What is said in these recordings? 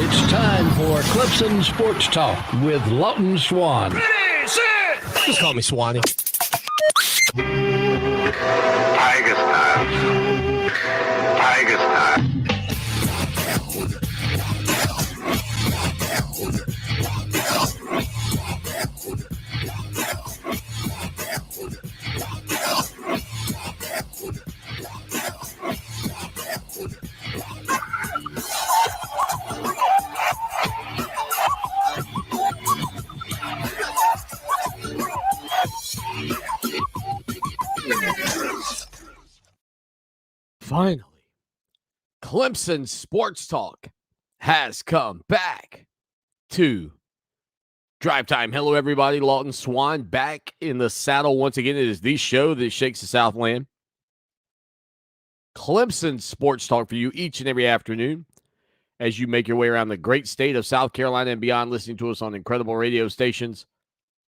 It's time for Clemson Sports Talk with Lawton Swan. Ready, set! Just call me Swanee. Tiger style. Tiger style. Finally, Clemson Sports Talk has come back to Drive Time. Hello, everybody. Lawton Swan back in the saddle once again. It is the show that shakes the Southland. Clemson Sports Talk for you each and every afternoon as you make your way around the great state of South Carolina and beyond, listening to us on incredible radio stations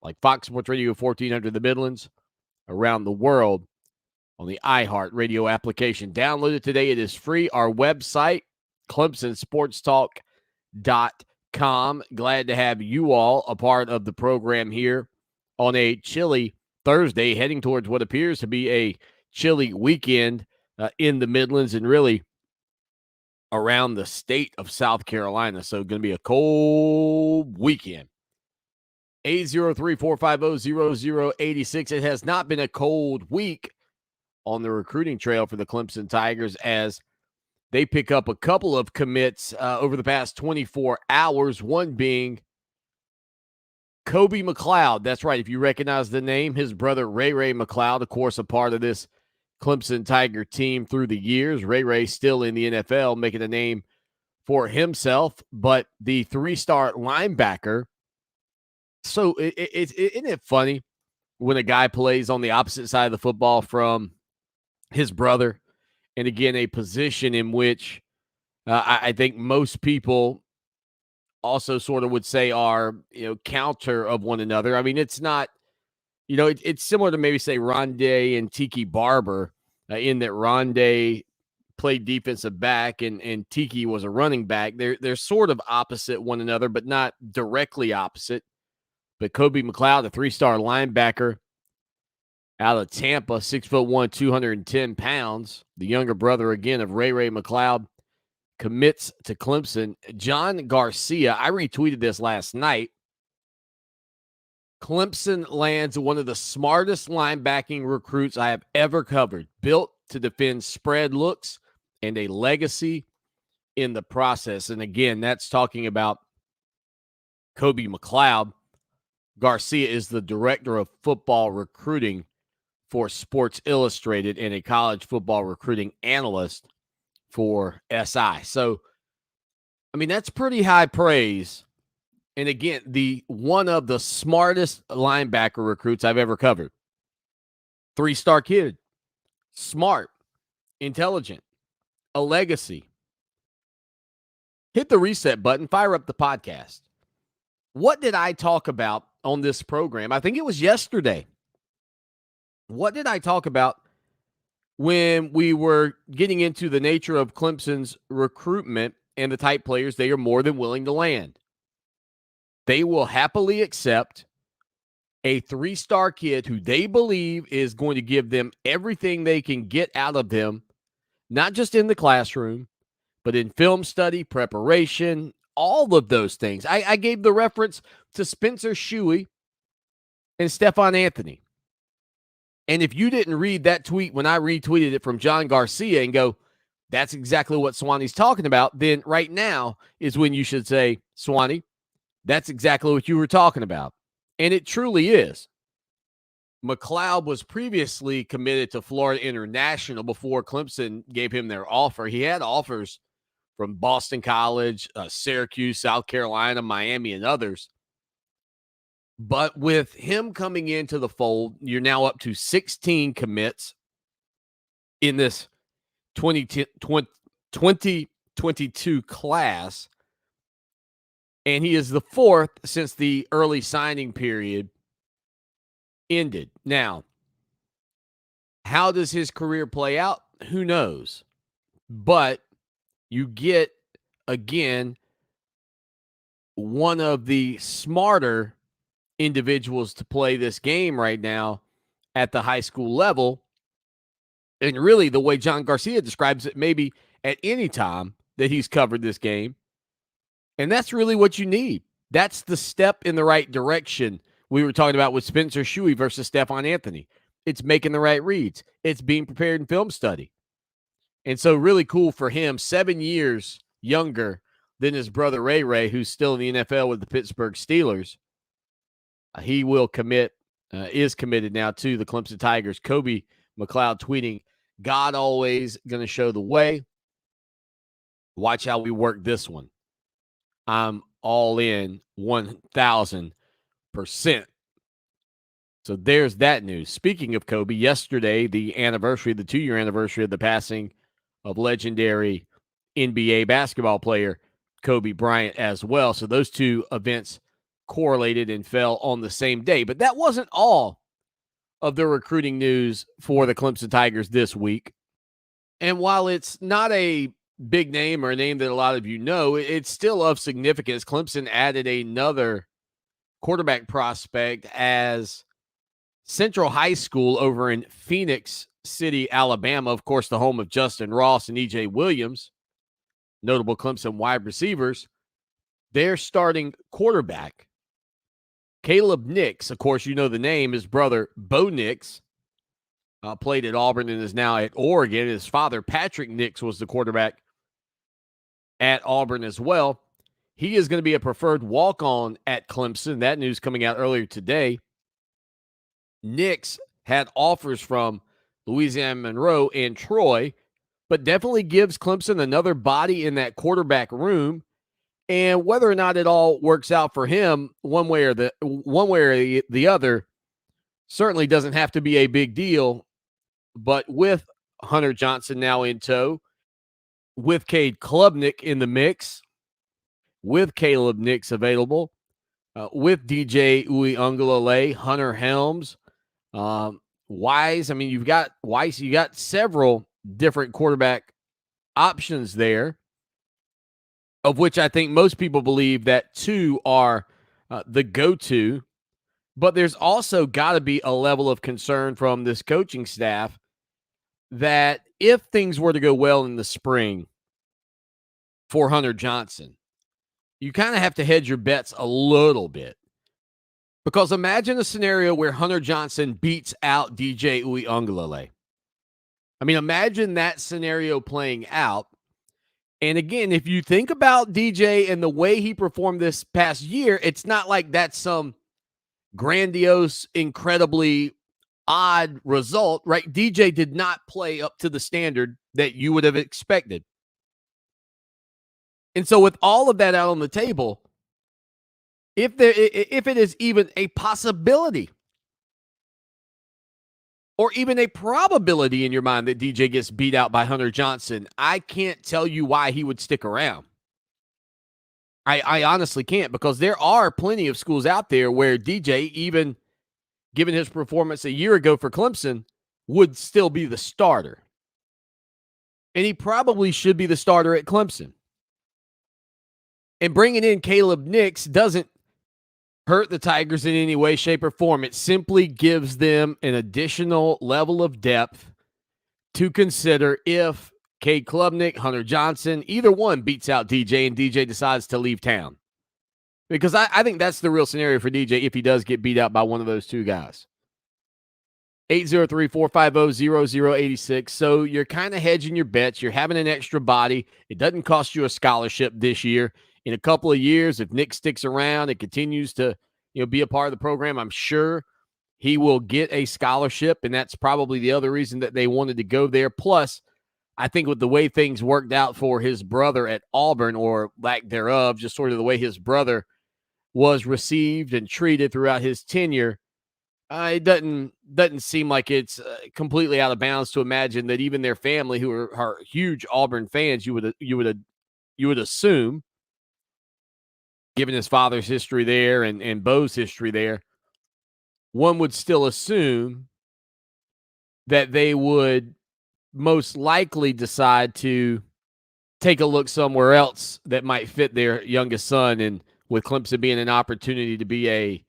like Fox Sports Radio 1400 the Midlands, around the world on the iHeart Radio application. Download it today. It is free. Our website, ClemsonSportsTalk.com. Glad to have you all a part of the program here on a chilly Thursday, heading towards what appears to be a chilly weekend in the Midlands and really around the state of South Carolina. So going to be a cold weekend. 803-450-0086. It has not been a cold week on the recruiting trail for the Clemson Tigers as they pick up a couple of commits over the past 24 hours, one being Kobe McCloud. That's right. If you recognize the name, his brother Ray McCloud, of course, a part of this Clemson Tiger team through the years. Ray still in the NFL, making a name for himself, but the three-star linebacker. So isn't it funny when a guy plays on the opposite side of the football from his brother? And again, a position in which I think most people also sort of would say are, counter of one another. I mean, it's not, it's similar to maybe say Rondé and Tiki Barber in that Rondé played defensive back and Tiki was a running back. They're sort of opposite one another, but not directly opposite. But Kobe McCloud, a three-star linebacker out of Tampa, 6'1", 210 pounds. The younger brother, again, of Ray McCloud, commits to Clemson. John Garcia, I retweeted this last night. Clemson lands one of the smartest linebacking recruits I have ever covered, built to defend spread looks and a legacy in the process. And again, that's talking about Kobe McCloud. Garcia is the director of football recruiting for Sports Illustrated and a college football recruiting analyst for SI. So, I mean, that's pretty high praise. And again, one of the smartest linebacker recruits I've ever covered. Three-star kid, smart, intelligent, a legacy. Hit the reset button, fire up the podcast. What did I talk about on this program? I think it was yesterday. What did I talk about when we were getting into the nature of Clemson's recruitment and the type players they are more than willing to land? They will happily accept a three-star kid who they believe is going to give them everything they can get out of them, not just in the classroom, but in film study, preparation, all of those things. I gave the reference to Spencer Shuey and Stephon Anthony. And if you didn't read that tweet when I retweeted it from John Garcia and go, that's exactly what Swanee's talking about, then right now is when you should say, Swanee, that's exactly what you were talking about. And it truly is. McCloud was previously committed to Florida International before Clemson gave him their offer. He had offers from Boston College, Syracuse, South Carolina, Miami, and others. But with him coming into the fold, you're now up to 16 commits in this 2022 class. And he is the fourth since the early signing period ended. Now, how does his career play out? Who knows? But you get, again, one of the smarter individuals to play this game right now at the high school level. And really, the way John Garcia describes it, maybe at any time that he's covered this game. And that's really what you need. That's the step in the right direction we were talking about with Spencer Shuey versus Stephon Anthony. It's making the right reads. It's being prepared in film study. And so really cool for him, 7 years younger than his brother Ray Ray, who's still in the NFL with the Pittsburgh Steelers. He will is committed now to the Clemson Tigers. Kobe McCloud tweeting, God always going to show the way. Watch how we work this one. I'm all in 1,000%. So there's that news. Speaking of Kobe, yesterday, the 2-year anniversary of the passing of legendary NBA basketball player Kobe Bryant as well. So those two events correlated and fell on the same day. But that wasn't all of the recruiting news for the Clemson Tigers this week. And while it's not a big name or a name that a lot of you know, it's still of significance. Clemson added another quarterback prospect as Central High School over in Phoenix City, Alabama, of course, the home of Justin Ross and E.J. Williams, notable Clemson wide receivers. Their starting quarterback, Caleb Nix, of course, you know the name, his brother, Bo Nix, played at Auburn and is now at Oregon. His father, Patrick Nix, was the quarterback at Auburn as well. He is going to be a preferred walk-on at Clemson. That news coming out earlier today. Nix had offers from Louisiana Monroe and Troy, but definitely gives Clemson another body in that quarterback room. And whether or not it all works out for him one way or the other certainly doesn't have to be a big deal. But with Hunter Johnson now in tow, with Cade Klubnik in the mix, with Caleb Nix available, with DJ Uiagalelei, Hunter Helms, Wise. I mean, you've got Weiss. You got several different quarterback options there, of which I think most people believe that two are the go-to. But there's also got to be a level of concern from this coaching staff that if things were to go well in the spring for Hunter Johnson, you kind of have to hedge your bets a little bit. Because imagine a scenario where Hunter Johnson beats out DJ Uiagalelei. I mean, imagine that scenario playing out. And again, if you think about DJ and the way he performed this past year, it's not like that's some grandiose, incredibly odd result, right? DJ did not play up to the standard that you would have expected. And so with all of that out on the table, if it is even a possibility or even a probability in your mind that DJ gets beat out by Hunter Johnson, I can't tell you why he would stick around. I honestly can't, because there are plenty of schools out there where DJ, even given his performance a year ago for Clemson, would still be the starter. And he probably should be the starter at Clemson. And bringing in Caleb Nix doesn't hurt the Tigers in any way, shape, or form. It simply gives them an additional level of depth to consider if Cade Klubnik, Hunter Johnson, either one beats out DJ and DJ decides to leave town. Because I think that's the real scenario for DJ if he does get beat out by one of those two guys. 803-450-0086. So you're kind of hedging your bets. You're having an extra body. It doesn't cost you a scholarship this year. In a couple of years, if Nick sticks around and continues to be a part of the program, I'm sure he will get a scholarship, and that's probably the other reason that they wanted to go there. Plus, I think with the way things worked out for his brother at Auburn, or lack thereof, just sort of the way his brother was received and treated throughout his tenure, it doesn't seem like it's completely out of bounds to imagine that even their family, who are huge Auburn fans, you would assume, given his father's history there and Bo's history there, one would still assume that they would most likely decide to take a look somewhere else that might fit their youngest son in with Clemson being an opportunity to be a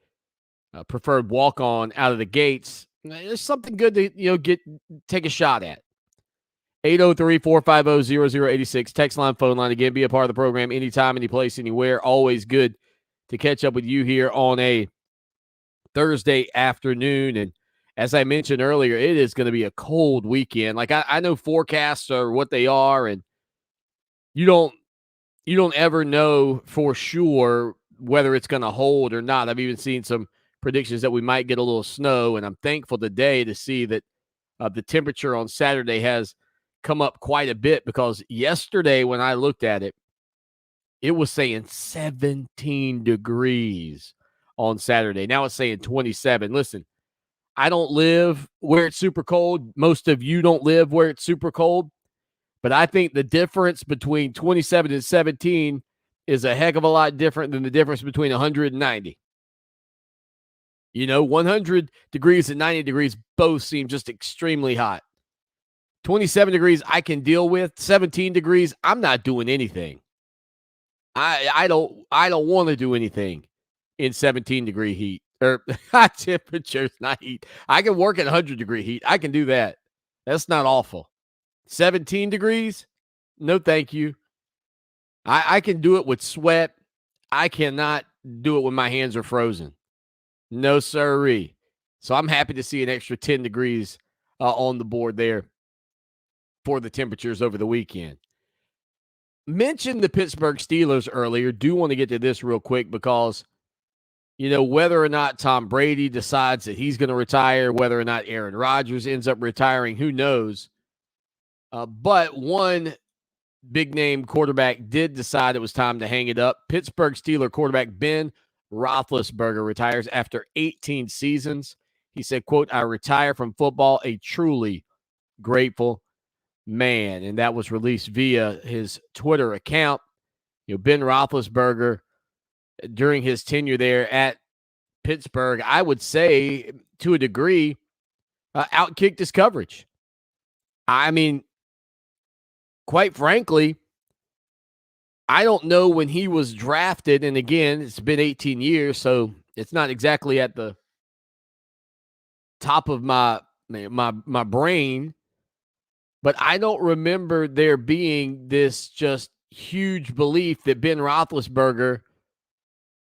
preferred walk-on out of the gates, there's something good to take a shot at. 803-450-0086. Text line, phone line. Again, be a part of the program anytime, any place, anywhere. Always good to catch up with you here on a Thursday afternoon. And as I mentioned earlier, it is going to be a cold weekend. Like I know forecasts are what they are, and you don't ever know for sure whether it's going to hold or not. I've even seen some predictions that we might get a little snow, and I'm thankful today to see that the temperature on Saturday has come up quite a bit, because yesterday when I looked at it, it was saying 17 degrees on Saturday. Now it's saying 27. Listen, I don't live where it's super cold. Most of you don't live where it's super cold. But I think the difference between 27 and 17 is a heck of a lot different than the difference between 190. 100 degrees and 90 degrees both seem just extremely hot. 27 degrees I can deal with. 17 degrees, I'm not doing anything. I don't want to do anything in 17-degree heat or high temperatures, not heat. I can work at 100-degree heat. I can do that. That's not awful. 17 degrees? No, thank you. I can do it with sweat. I cannot do it when my hands are frozen. No, sirree. So I'm happy to see an extra 10 degrees on the board there for the temperatures over the weekend. Mentioned the Pittsburgh Steelers earlier. Do want to get to this real quick because, whether or not Tom Brady decides that he's going to retire, whether or not Aaron Rodgers ends up retiring, who knows? But one big-name quarterback did decide it was time to hang it up. Pittsburgh Steelers quarterback Ben Roethlisberger retires after 18 seasons. He said, quote, "I retire from football a truly grateful man." And that was released via his Twitter account. Ben Roethlisberger, during his tenure there at Pittsburgh, I would say to a degree, outkicked his coverage. I mean, quite frankly, I don't know when he was drafted. And again, it's been 18 years, so it's not exactly at the top of my brain. But I don't remember there being this just huge belief that Ben Roethlisberger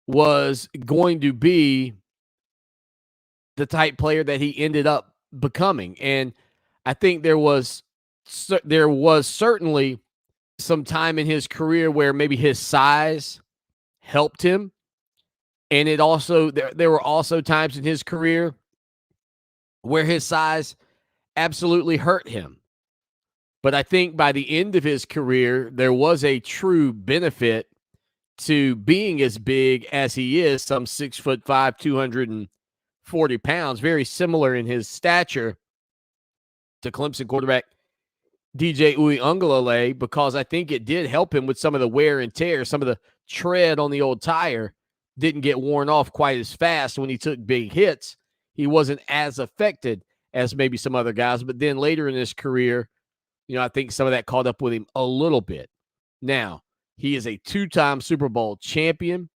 was going to be the type player that he ended up becoming. And I think there was certainly some time in his career where maybe his size helped him. And it also, there were also times in his career where his size absolutely hurt him. But I think by the end of his career, there was a true benefit to being as big as he is, some 6'5", 240 pounds, very similar in his stature to Clemson quarterback DJ Uiagalelei, because I think it did help him with some of the wear and tear. Some of the tread on the old tire didn't get worn off quite as fast when he took big hits. He wasn't as affected as maybe some other guys. But then later in his career, I think some of that caught up with him a little bit. Now, he is a 2-time Super Bowl champion.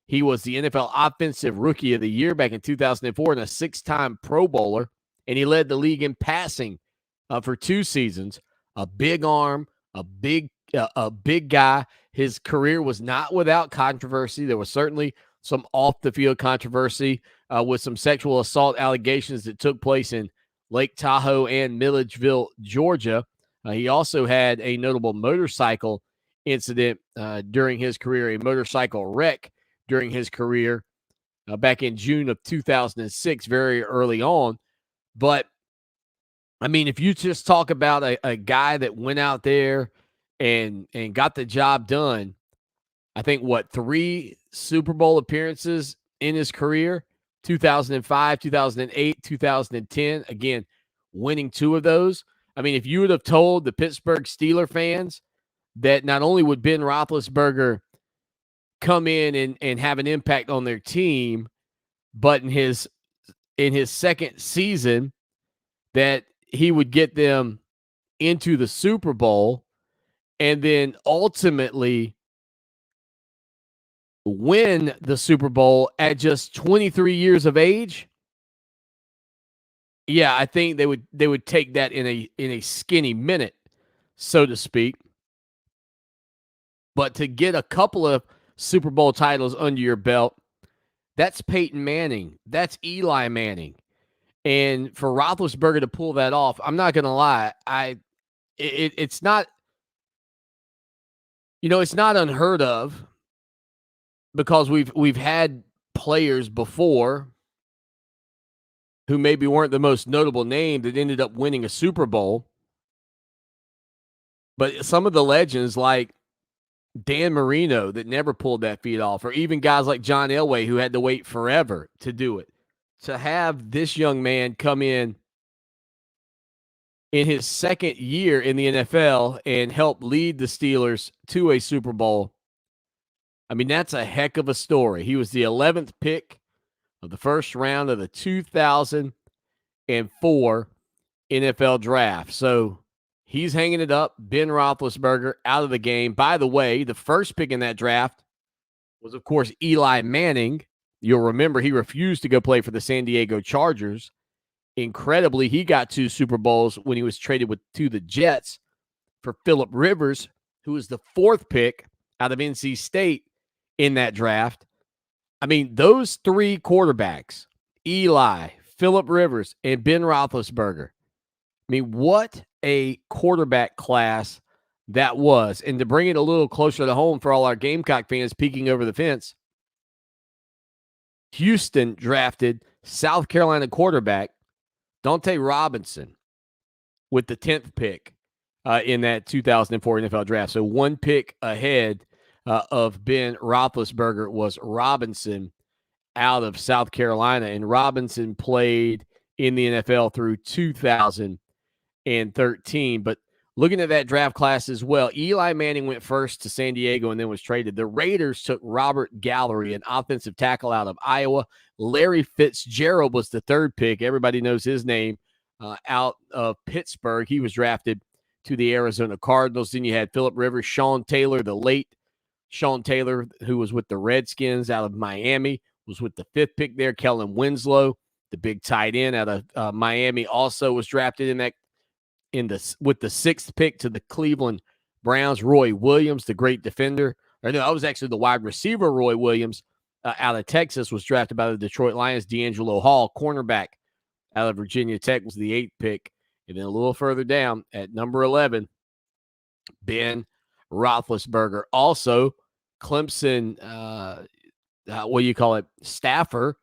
He was the NFL Offensive Rookie of the Year back in 2004 and a 6-time Pro Bowler. And he led the league in passing for 2 seasons. A big arm, a big guy. His career was not without controversy. There was certainly some off-the-field controversy with some sexual assault allegations that took place in Lake Tahoe and Milledgeville, Georgia. He also had a notable motorcycle incident during his career, a motorcycle wreck during his career back in June of 2006, very early on. But, I mean, if you just talk about a guy that went out there and got the job done, I think, 3 Super Bowl appearances in his career, 2005, 2008, 2010, again, winning 2 of those. I mean, if you would have told the Pittsburgh Steelers fans that not only would Ben Roethlisberger come in and have an impact on their team, but in his second season that he would get them into the Super Bowl and then ultimately win the Super Bowl at just 23 years of age, yeah, I think they would take that in a skinny minute, so to speak. But to get a couple of Super Bowl titles under your belt, that's Peyton Manning. That's Eli Manning. And for Roethlisberger to pull that off, I'm not going to lie, it's not, it's not unheard of, because we've had players before who maybe weren't the most notable name that ended up winning a Super Bowl. But some of the legends like Dan Marino that never pulled that feat off, or even guys like John Elway who had to wait forever to do it. To have this young man come in his second year in the NFL and help lead the Steelers to a Super Bowl, I mean, that's a heck of a story. He was the 11th pick of the first round of the 2004 NFL draft. So he's hanging it up. Ben Roethlisberger out of the game. By the way, the first pick in that draft was, of course, Eli Manning. You'll remember he refused to go play for the San Diego Chargers. Incredibly, he got 2 Super Bowls when he was traded to the Jets for Phillip Rivers, who was the 4th pick out of NC State in that draft. I mean, those 3 quarterbacks, Eli, Phillip Rivers, and Ben Roethlisberger. I mean, what a quarterback class that was. And to bring it a little closer to home for all our Gamecock fans peeking over the fence, Houston drafted South Carolina quarterback Dante Robinson with the 10th pick in that 2004 NFL draft. So 1 pick ahead of Ben Roethlisberger was Robinson out of South Carolina. And Robinson played in the NFL through 2013. But looking at that draft class as well, Eli Manning went first to San Diego and then was traded. The Raiders took Robert Gallery, an offensive tackle out of Iowa. Larry Fitzgerald was the 3rd pick. Everybody knows his name, out of Pittsburgh. He was drafted to the Arizona Cardinals. Then you had Phillip Rivers, Sean Taylor, the late Sean Taylor, who was with the Redskins out of Miami, was with the 5th pick there. Kellen Winslow, the big tight end out of Miami, also was drafted with the 6th pick to the Cleveland Browns. Roy Williams, the great defender. Or no, that was actually the wide receiver. Roy Williams out of Texas was drafted by the Detroit Lions. D'Angelo Hall, cornerback out of Virginia Tech, was the 8th pick. And then a little further down at number 11, Ben Roethlisberger. Also, Clemson, staffer,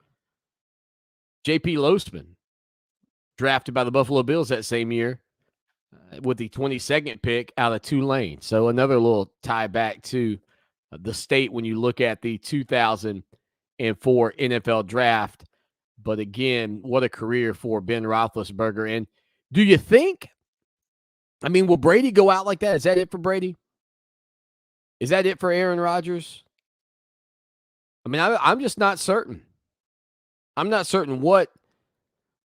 J.P. Losman, drafted by the Buffalo Bills that same year with the 22nd pick out of Tulane. So another little tie back to the state when you look at the 2004 NFL draft. But again, what a career for Ben Roethlisberger. And do you think, will Brady go out like that? Is that it for Brady? Is that it for Aaron Rodgers? I'm just not certain. I'm not certain what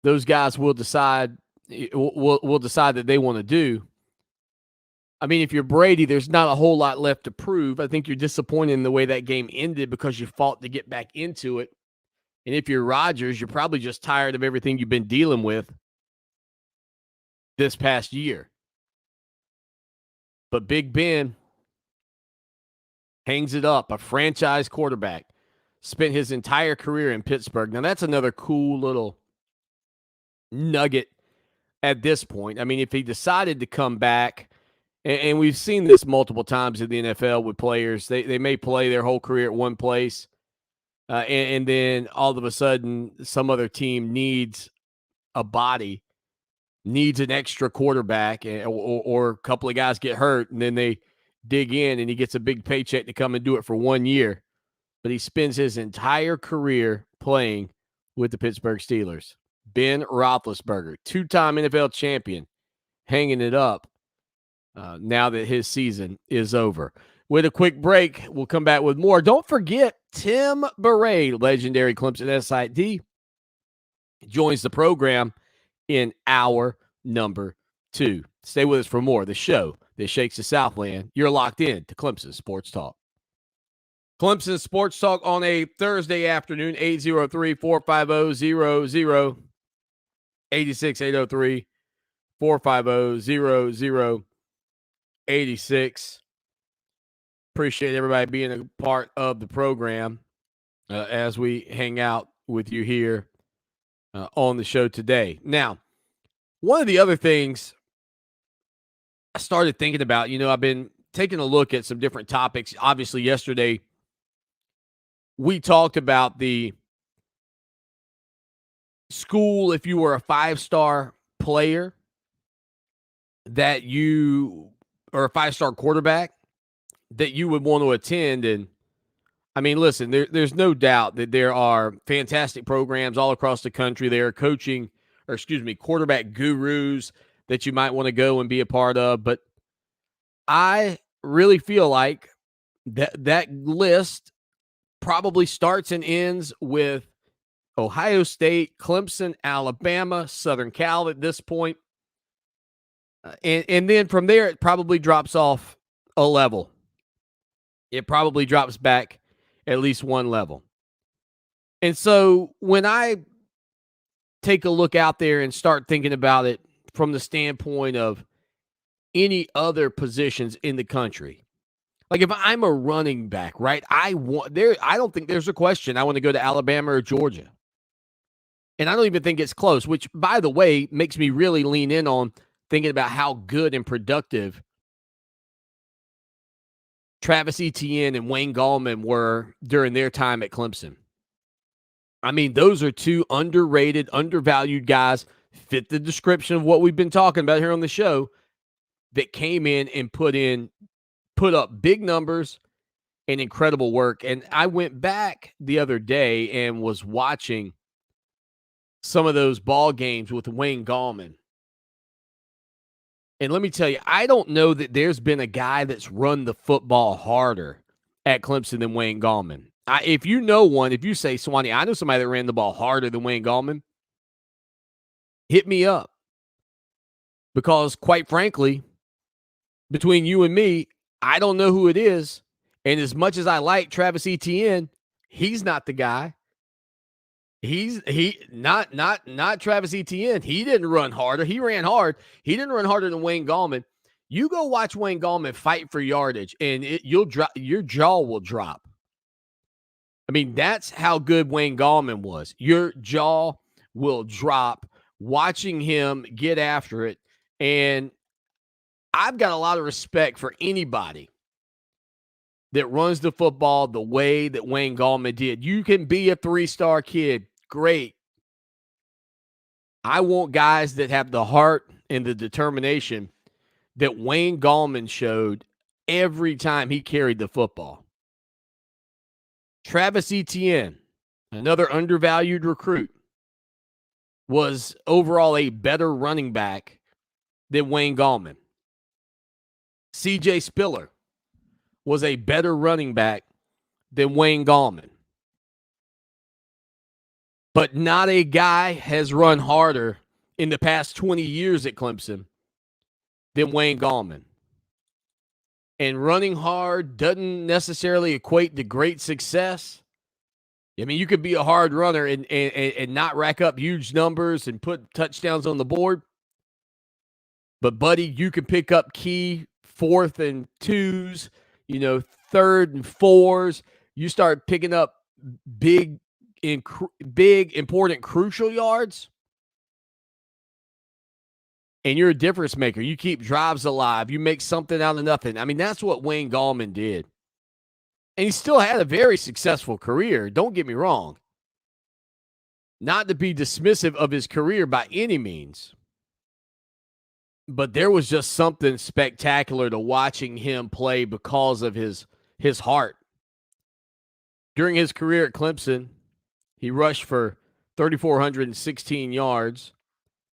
those guys will decide that they want to do. If you're Brady, there's not a whole lot left to prove. I think you're disappointed in the way that game ended because you fought to get back into it. And if you're Rodgers, you're probably just tired of everything you've been dealing with this past year. But Big Ben hangs it up, a franchise quarterback, spent his entire career in Pittsburgh. Now, that's another cool little nugget at this point. If he decided to come back, and we've seen this multiple times in the NFL with players, they may play their whole career at one place, and then all of a sudden some other team needs a body, needs an extra quarterback, or a couple of guys get hurt, and then they dig in and he gets a big paycheck to come and do it for 1 year. But he spends his entire career playing with the Pittsburgh Steelers. Ben Roethlisberger, 2-time NFL champion, hanging it up now that his season is over. With a quick break, we'll come back with more. Don't forget, Tim Beret, legendary Clemson SID, joins the program in hour number 2. Stay with us for more. The show that shakes the Southland. You're locked in to Clemson Sports Talk. Clemson Sports Talk on a Thursday afternoon, 803-450-0086, 863-450-0086. Appreciate everybody being a part of the program as we hang out with you here on the show today. Now, one of the other things I started thinking about, I've been taking a look at some different topics. Obviously, yesterday, we talked about the school, if you were a 5-star player, that you, or a 5-star quarterback, that you would want to attend. And I mean, listen, there's no doubt that there are fantastic programs all across the country. There are quarterback gurus that you might want to go and be a part of. But I really feel like that list probably starts and ends with Ohio State, Clemson, Alabama, Southern Cal at this point. And then from there, it probably drops off a level. It probably drops back at least one level. And so when I take a look out there and start thinking about it from the standpoint of any other positions in the country, like if I'm a running back, right? I don't think there's a question I want to go to Alabama or Georgia. And I don't even think it's close, which, by the way, makes me really lean in on thinking about how good and productive Travis Etienne and Wayne Gallman were during their time at Clemson. I mean, those are two underrated, undervalued guys, fit the description of what we've been talking about here on the show, that came in and put up big numbers and incredible work. And I went back the other day and was watching some of those ball games with Wayne Gallman. And let me tell you, I don't know that there's been a guy that's run the football harder at Clemson than Wayne Gallman. If you know one, if you say, Swanee, I know somebody that ran the ball harder than Wayne Gallman, hit me up. Because quite frankly, between you and me, I don't know who it is. And as much as I like Travis Etienne, he's not the guy. He's not Travis Etienne. He didn't run harder. He ran hard. He didn't run harder than Wayne Gallman. You go watch Wayne Gallman fight for yardage, and your jaw will drop. I mean, that's how good Wayne Gallman was. Your jaw will drop watching him get after it. And I've got a lot of respect for anybody that runs the football the way that Wayne Gallman did. You can be a 3-star kid. Great. I want guys that have the heart and the determination that Wayne Gallman showed every time he carried the football. Travis Etienne, another undervalued recruit, was overall a better running back than Wayne Gallman. C.J. Spiller was a better running back than Wayne Gallman. But not a guy has run harder in the past 20 years at Clemson than Wayne Gallman. And running hard doesn't necessarily equate to great success. I mean, you could be a hard runner and not rack up huge numbers and put touchdowns on the board. But, buddy, you can pick up key 4th and 2s, 3rd and 4s. You start picking up big, important, crucial yards, and you're a difference maker. You keep drives alive. You make something out of nothing. I mean, that's what Wayne Gallman did. And he still had a very successful career. Don't get me wrong. Not to be dismissive of his career by any means. But there was just something spectacular to watching him play because of his heart. During his career at Clemson, he rushed for 3,416 yards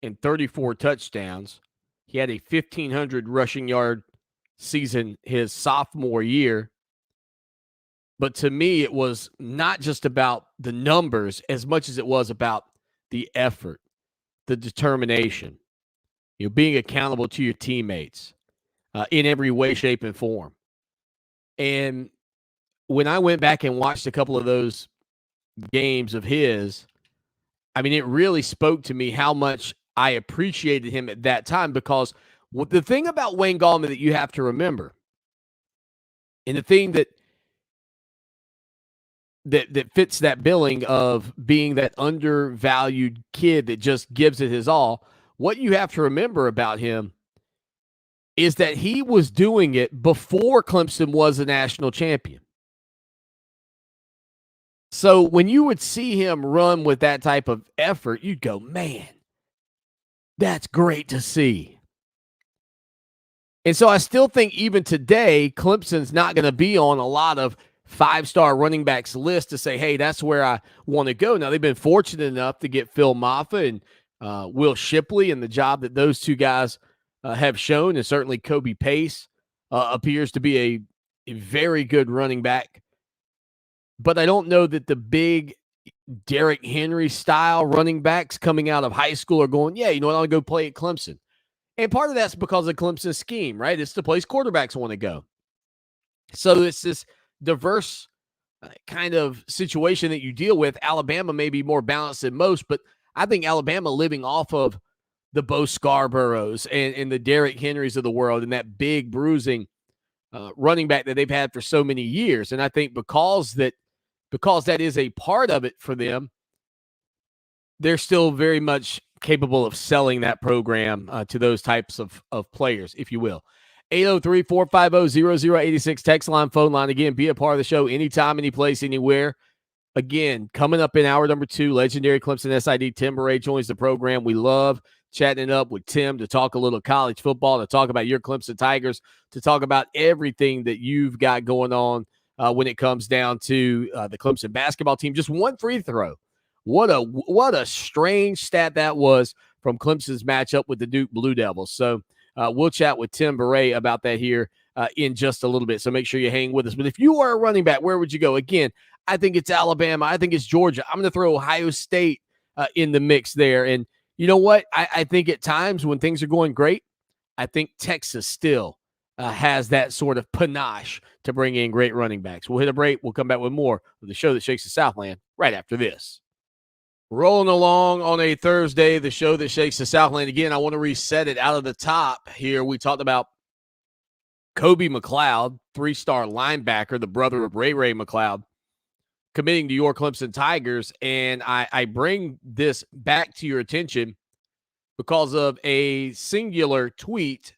and 34 touchdowns. He had a 1,500 rushing yard season his sophomore year. But to me, it was not just about the numbers as much as it was about the effort, the determination, being accountable to your teammates in every way, shape, and form. And when I went back and watched a couple of those games of his, I mean, it really spoke to me how much I appreciated him at that time, because the thing about Wayne Gallman that you have to remember, and the thing that fits that billing of being that undervalued kid that just gives it his all, what you have to remember about him is that he was doing it before Clemson was a national champion. So when you would see him run with that type of effort, you'd go, man, that's great to see. And so I still think even today, Clemson's not going to be on a lot of five-star running backs list to say, hey, that's where I want to go. Now, they've been fortunate enough to get Phil Maffa and Will Shipley, and the job that those two guys have shown, and certainly Kobe Pace appears to be a very good running back. But I don't know that the big Derrick Henry style running backs coming out of high school are going, yeah, you know what, I'll go play at Clemson. And part of that's because of Clemson's scheme, right? It's the place quarterbacks want to go. So it's this diverse kind of situation that you deal with. Alabama may be more balanced than most, but I think Alabama living off of the Bo Scarboroughs and the Derrick Henrys of the world and that big bruising running back that they've had for so many years. And I think because that is a part of it for them, they're still very much capable of selling that program to those types of players, if you will. 803-450-0086 text line, phone line. Again, be a part of the show anytime, any place, anywhere. Again, coming up in hour number 2, legendary Clemson SID Tim Beret joins the program. We love chatting it up with Tim to talk a little college football, to talk about your Clemson Tigers, to talk about everything that you've got going on when it comes down to the Clemson basketball team. Just one free throw. What a strange stat that was from Clemson's matchup with the Duke Blue Devils. So we'll chat with Tim Beret about that here in just a little bit. So make sure you hang with us. But if you are a running back, where would you go? Again, I think it's Alabama. I think it's Georgia. I'm going to throw Ohio State in the mix there. And you know what? I think at times when things are going great, I think Texas still has that sort of panache to bring in great running backs. We'll hit a break. We'll come back with more of the show that shakes the Southland right after this. Rolling along on a Thursday, the show that shakes the Southland. Again, I want to reset it out of the top here. We talked about Kobe McCloud, 3-star linebacker, the brother of Ray McCloud, committing to your Clemson Tigers. And I bring this back to your attention because of a singular tweet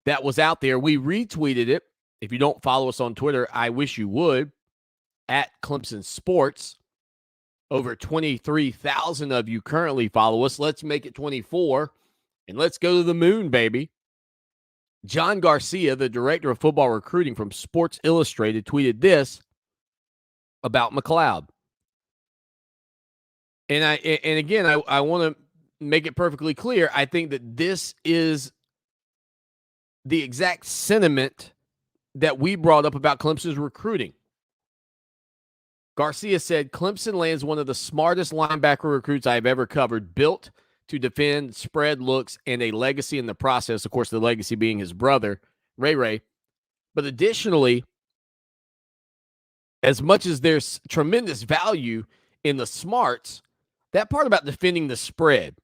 that was out there. We retweeted it. If you don't follow us on Twitter, I wish you would, at Clemson Sports. Over 23,000 of you currently follow us. Let's make it 24, and let's go to the moon, baby. John Garcia, the director of football recruiting from Sports Illustrated, tweeted this about McCloud. And again, I want to make it perfectly clear. I think that this is the exact sentiment that we brought up about Clemson's recruiting. Garcia said, Clemson lands one of the smartest linebacker recruits I've ever covered, built to defend spread looks and a legacy in the process. Of course, the legacy being his brother, Ray. But additionally, as much as there's tremendous value in the smarts, that part about defending the spread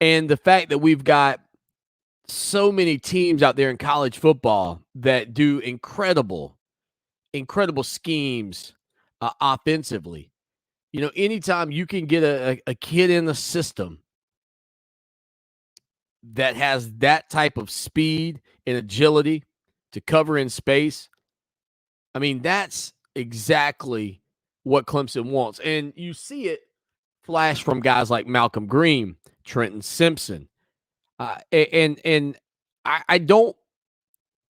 and the fact that we've got so many teams out there in college football that do incredible schemes offensively. You know, anytime you can get a kid in the system that has that type of speed and agility to cover in space, I mean, that's exactly what Clemson wants. And you see it flash from guys like Malcolm Green, Trenton Simpson. And I don't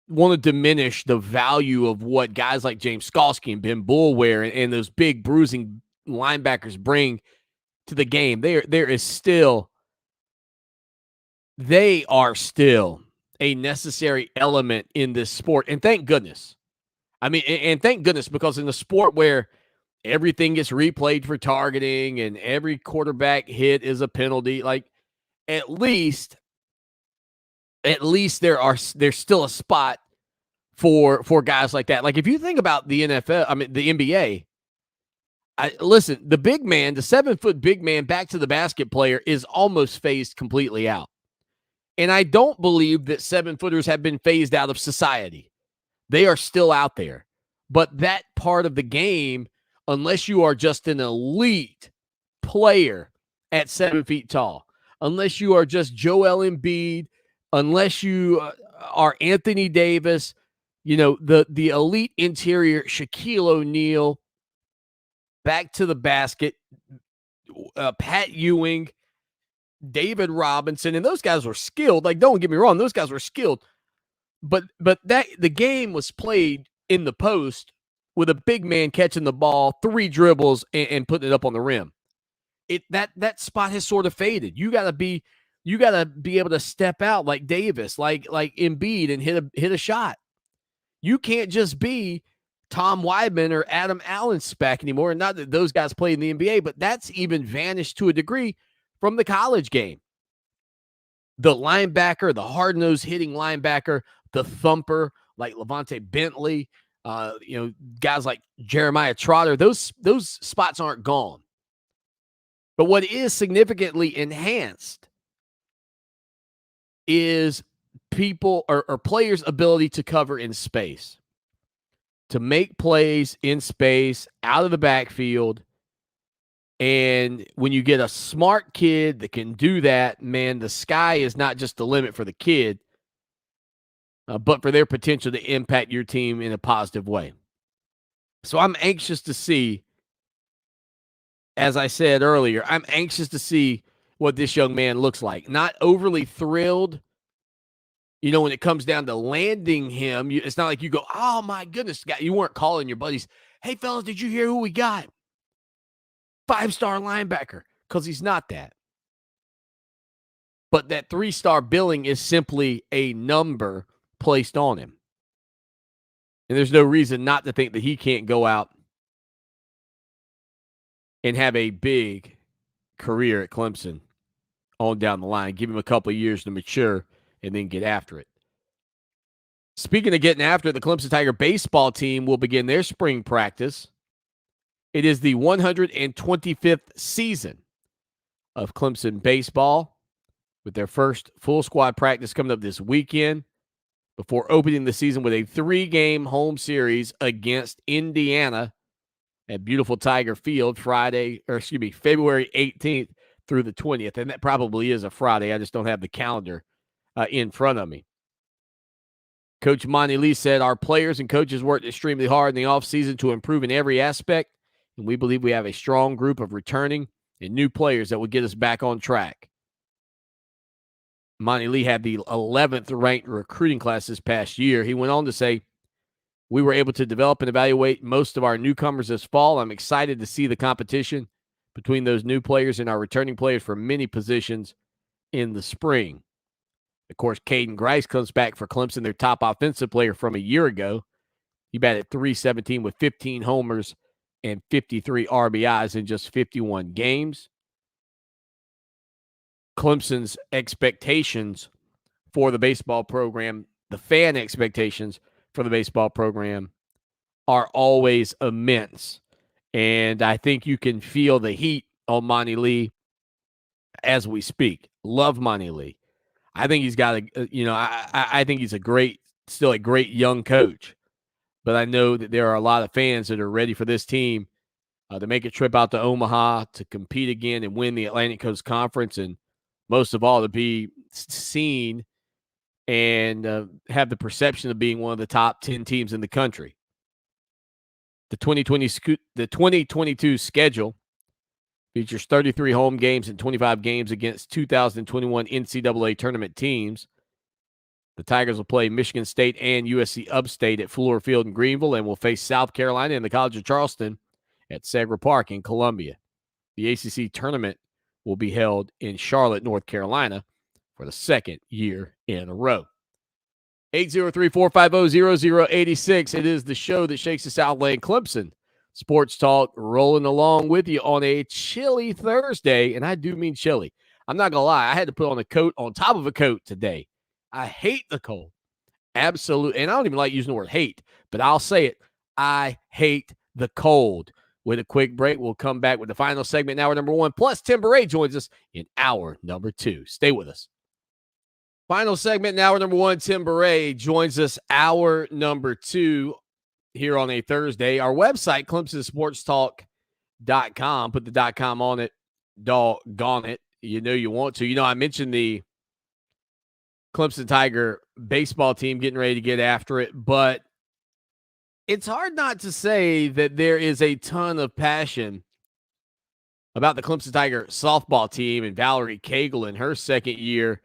want to diminish the value of what guys like James Skalski and Ben Boulware and those big bruising linebackers bring to the game. They are still a necessary element in this sport. And thank goodness. I mean, and thank goodness, because in the sport where everything gets replayed for targeting and every quarterback hit is a penalty, like at least there's still a spot for guys like that. Like if you think about the NFL, I mean the NBA, listen, the big man, the 7-foot big man back to the basket player is almost phased completely out. And I don't believe that 7-footers have been phased out of society. They are still out there. But that part of the game, unless you are just an elite player at 7 feet tall, unless you are just Joel Embiid, unless you are Anthony Davis, the elite interior, Shaquille O'Neal, back to the basket, Pat Ewing, David Robinson, and those guys were skilled. Like, don't get me wrong, those guys were skilled. But that the game was played in the post with a big man catching the ball, 3 dribbles, and putting it up on the rim. That spot has sort of faded. You gotta be able to step out like Davis, like Embiid, and hit a shot. You can't just be Tom Weidman or Adam Allen spec anymore. And not that those guys play in the NBA, but that's even vanished to a degree from the college game. The linebacker, the hard-nosed hitting linebacker, the thumper like Levante Bentley, guys like Jeremiah Trotter, those spots aren't gone. But what is significantly enhanced is people or players' ability to cover in space, to make plays in space, out of the backfield. And when you get a smart kid that can do that, man, the sky is not just the limit for the kid, but for their potential to impact your team in a positive way. So I'm anxious to see, as I said earlier, I'm anxious to see what this young man looks like. Not overly thrilled, when it comes down to landing him. It's not like you go, oh, my goodness, you weren't calling your buddies, hey, fellas, did you hear who we got? 5-star linebacker, because he's not that. But that 3-star billing is simply a number placed on him. And there's no reason not to think that he can't go out and have a big career at Clemson on down the line. Give him a couple of years to mature and then get after it. Speaking of getting after it, the Clemson Tiger baseball team will begin their spring practice. It is the 125th season of Clemson baseball, with their first full squad practice coming up this weekend before opening the season with a 3-game home series against Indiana at beautiful Tiger Field February 18th through the 20th. And that probably is a Friday. I just don't have the calendar in front of me. Coach Monty Lee said, our players and coaches worked extremely hard in the offseason to improve in every aspect, and we believe we have a strong group of returning and new players that will get us back on track. Monty Lee had the 11th ranked recruiting class this past year. He went on to say, we were able to develop and evaluate most of our newcomers this fall. I'm excited to see the competition between those new players and our returning players for many positions in the spring. Of course, Caden Grice comes back for Clemson, their top offensive player from a year ago. He batted .317 with 15 homers and 53 RBIs in just 51 games. Clemson's expectations for the baseball program, the fan expectations for the baseball program, are always immense. And I think you can feel the heat on Monty Lee as we speak. Love Monty Lee. I think he's got I think he's still a great young coach. But I know that there are a lot of fans that are ready for this team to make a trip out to Omaha to compete again and win the Atlantic Coast Conference, and most of all, to be seen and have the perception of being one of the top 10 teams in the country. The 2022 schedule features 33 home games and 25 games against 2021 NCAA tournament teams. The Tigers will play Michigan State and USC Upstate at Fluor Field in Greenville, and will face South Carolina and the College of Charleston at Segra Park in Columbia. The ACC tournament will be held in Charlotte, North Carolina for the second year in a row. 803-450-0086. It is the show that shakes the Southland Clemson Sports Talk, rolling along with you on a chilly Thursday, and I do mean chilly. I'm not going to lie. I had to put on a coat on top of a coat today. I hate the cold. Absolutely. And I don't even like using the word hate, but I'll say it. I hate the cold. With a quick break, we'll come back with the final segment in hour number 1. Plus, Tim Beret joins us in hour number 2. Stay with us. Final segment in hour number 1. Tim Beret joins us hour number 2 here on a Thursday. Our website, ClemsonSportsTalk.com. Put the .com on it. Doggone it. You know you want to. I mentioned the Clemson Tiger baseball team getting ready to get after it, but it's hard not to say that there is a ton of passion about the Clemson Tiger softball team and Valerie Cagle in her second year,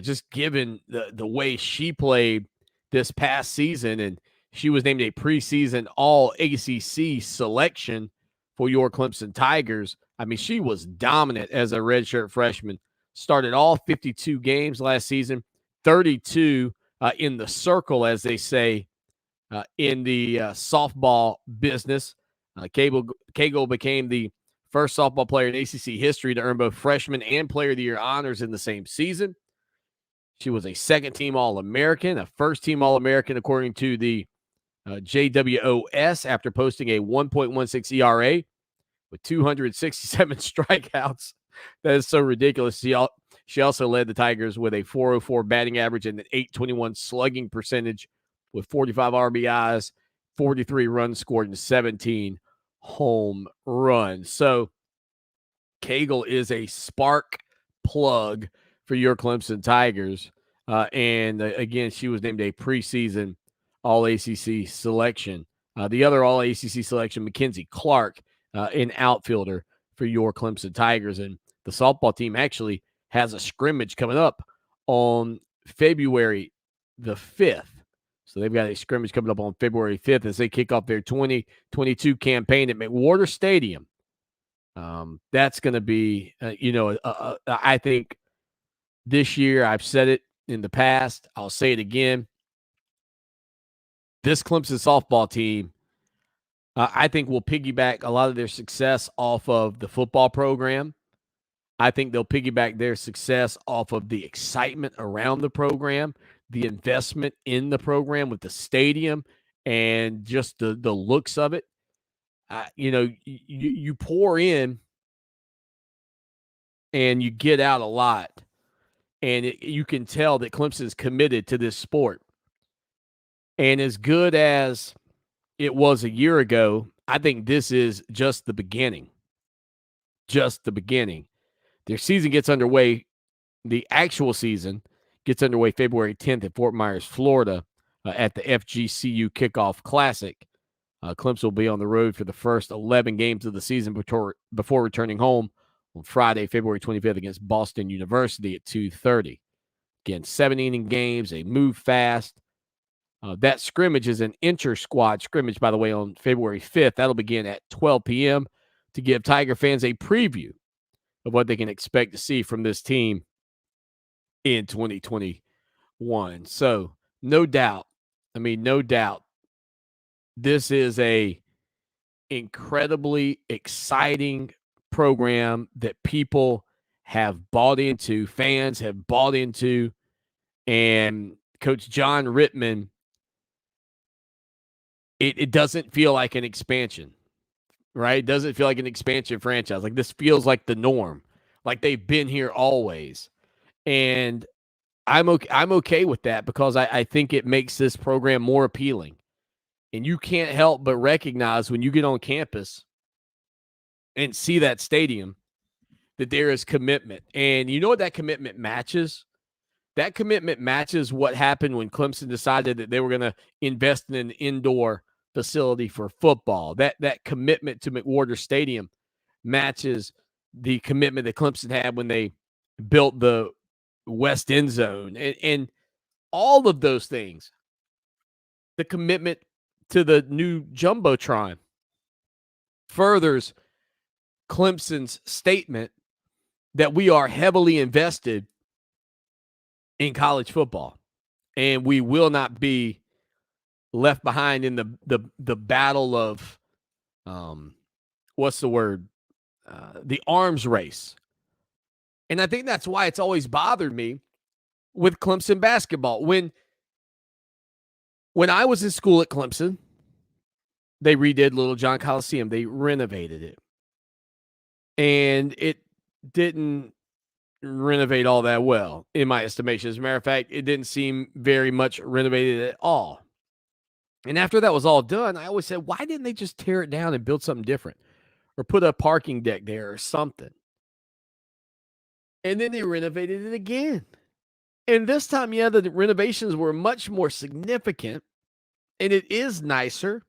just given the way she played this past season. And she was named a preseason All-ACC selection for your Clemson Tigers. I mean, she was dominant as a redshirt freshman. Started all 52 games last season, 32 in the circle, as they say, in the softball business. Cagle became the first softball player in ACC history to earn both freshman and player of the year honors in the same season. She was a second-team All-American, a first-team All-American according to the JWOS after posting a 1.16 ERA with 267 strikeouts. That is so ridiculous. She also led the Tigers with a 404 batting average and an 821 slugging percentage with 45 RBIs, 43 runs scored, and 17 home runs. So Cagle is a spark plug for your Clemson Tigers. And again, she was named a preseason All-ACC selection. The other All-ACC selection, Mackenzie Clark, an outfielder for your Clemson Tigers. And the softball team actually has a scrimmage coming up on February the 5th. So they've got a scrimmage coming up on February 5th as they kick off their 2022 campaign at McWhorter Stadium. That's going to be, I think this year, I've said it in the past, I'll say it again. This Clemson softball team, I think, will piggyback a lot of their success off of the football program. I think they'll piggyback their success off of the excitement around the program, the investment in the program with the stadium, and just the looks of it. You pour in and you get out a lot. And you can tell that Clemson is committed to this sport. And as good as it was a year ago, I think this is just the beginning. Just the beginning. Their season gets underway. The actual season gets underway February 10th at Fort Myers, Florida, at the FGCU Kickoff Classic. Clemson will be on the road for the first 11 games of the season before returning home on Friday, February 25th against Boston University at 2:30. Again, 7-inning games. They move fast. That scrimmage is an inter-squad scrimmage, by the way, on February 5th. That'll begin at 12 p.m. to give Tiger fans a preview of what they can expect to see from this team in 2021. So, no doubt, this is a incredibly exciting program that people have bought into, fans have bought into, and Coach John Rittman, it doesn't feel like an expansion, right? It doesn't feel like an expansion franchise. Like, this feels like the norm, like they've been here always. And I'm okay with that because I think it makes this program more appealing. And you can't help but recognize when you get on campus and see that stadium that there is commitment. And you know what that commitment matches? That commitment matches what happened when Clemson decided that they were going to invest in an indoor facility for football. That commitment to McWhorter Stadium matches the commitment that Clemson had when they built the West End Zone. And all of those things, the commitment to the new Jumbotron, furthers Clemson's statement that we are heavily invested in college football, and we will not be left behind in the battle of the arms race. And I think that's why it's always bothered me with Clemson basketball. When When I was in school at Clemson, they redid Little John Coliseum. They renovated it. And it didn't renovate all that well, in my estimation. As a matter of fact, it didn't seem very much renovated at all. And after that was all done, I always said, why didn't they just tear it down and build something different? Or put a parking deck there or something? And then they renovated it again. And this time, yeah, the renovations were much more significant. And it is nicer.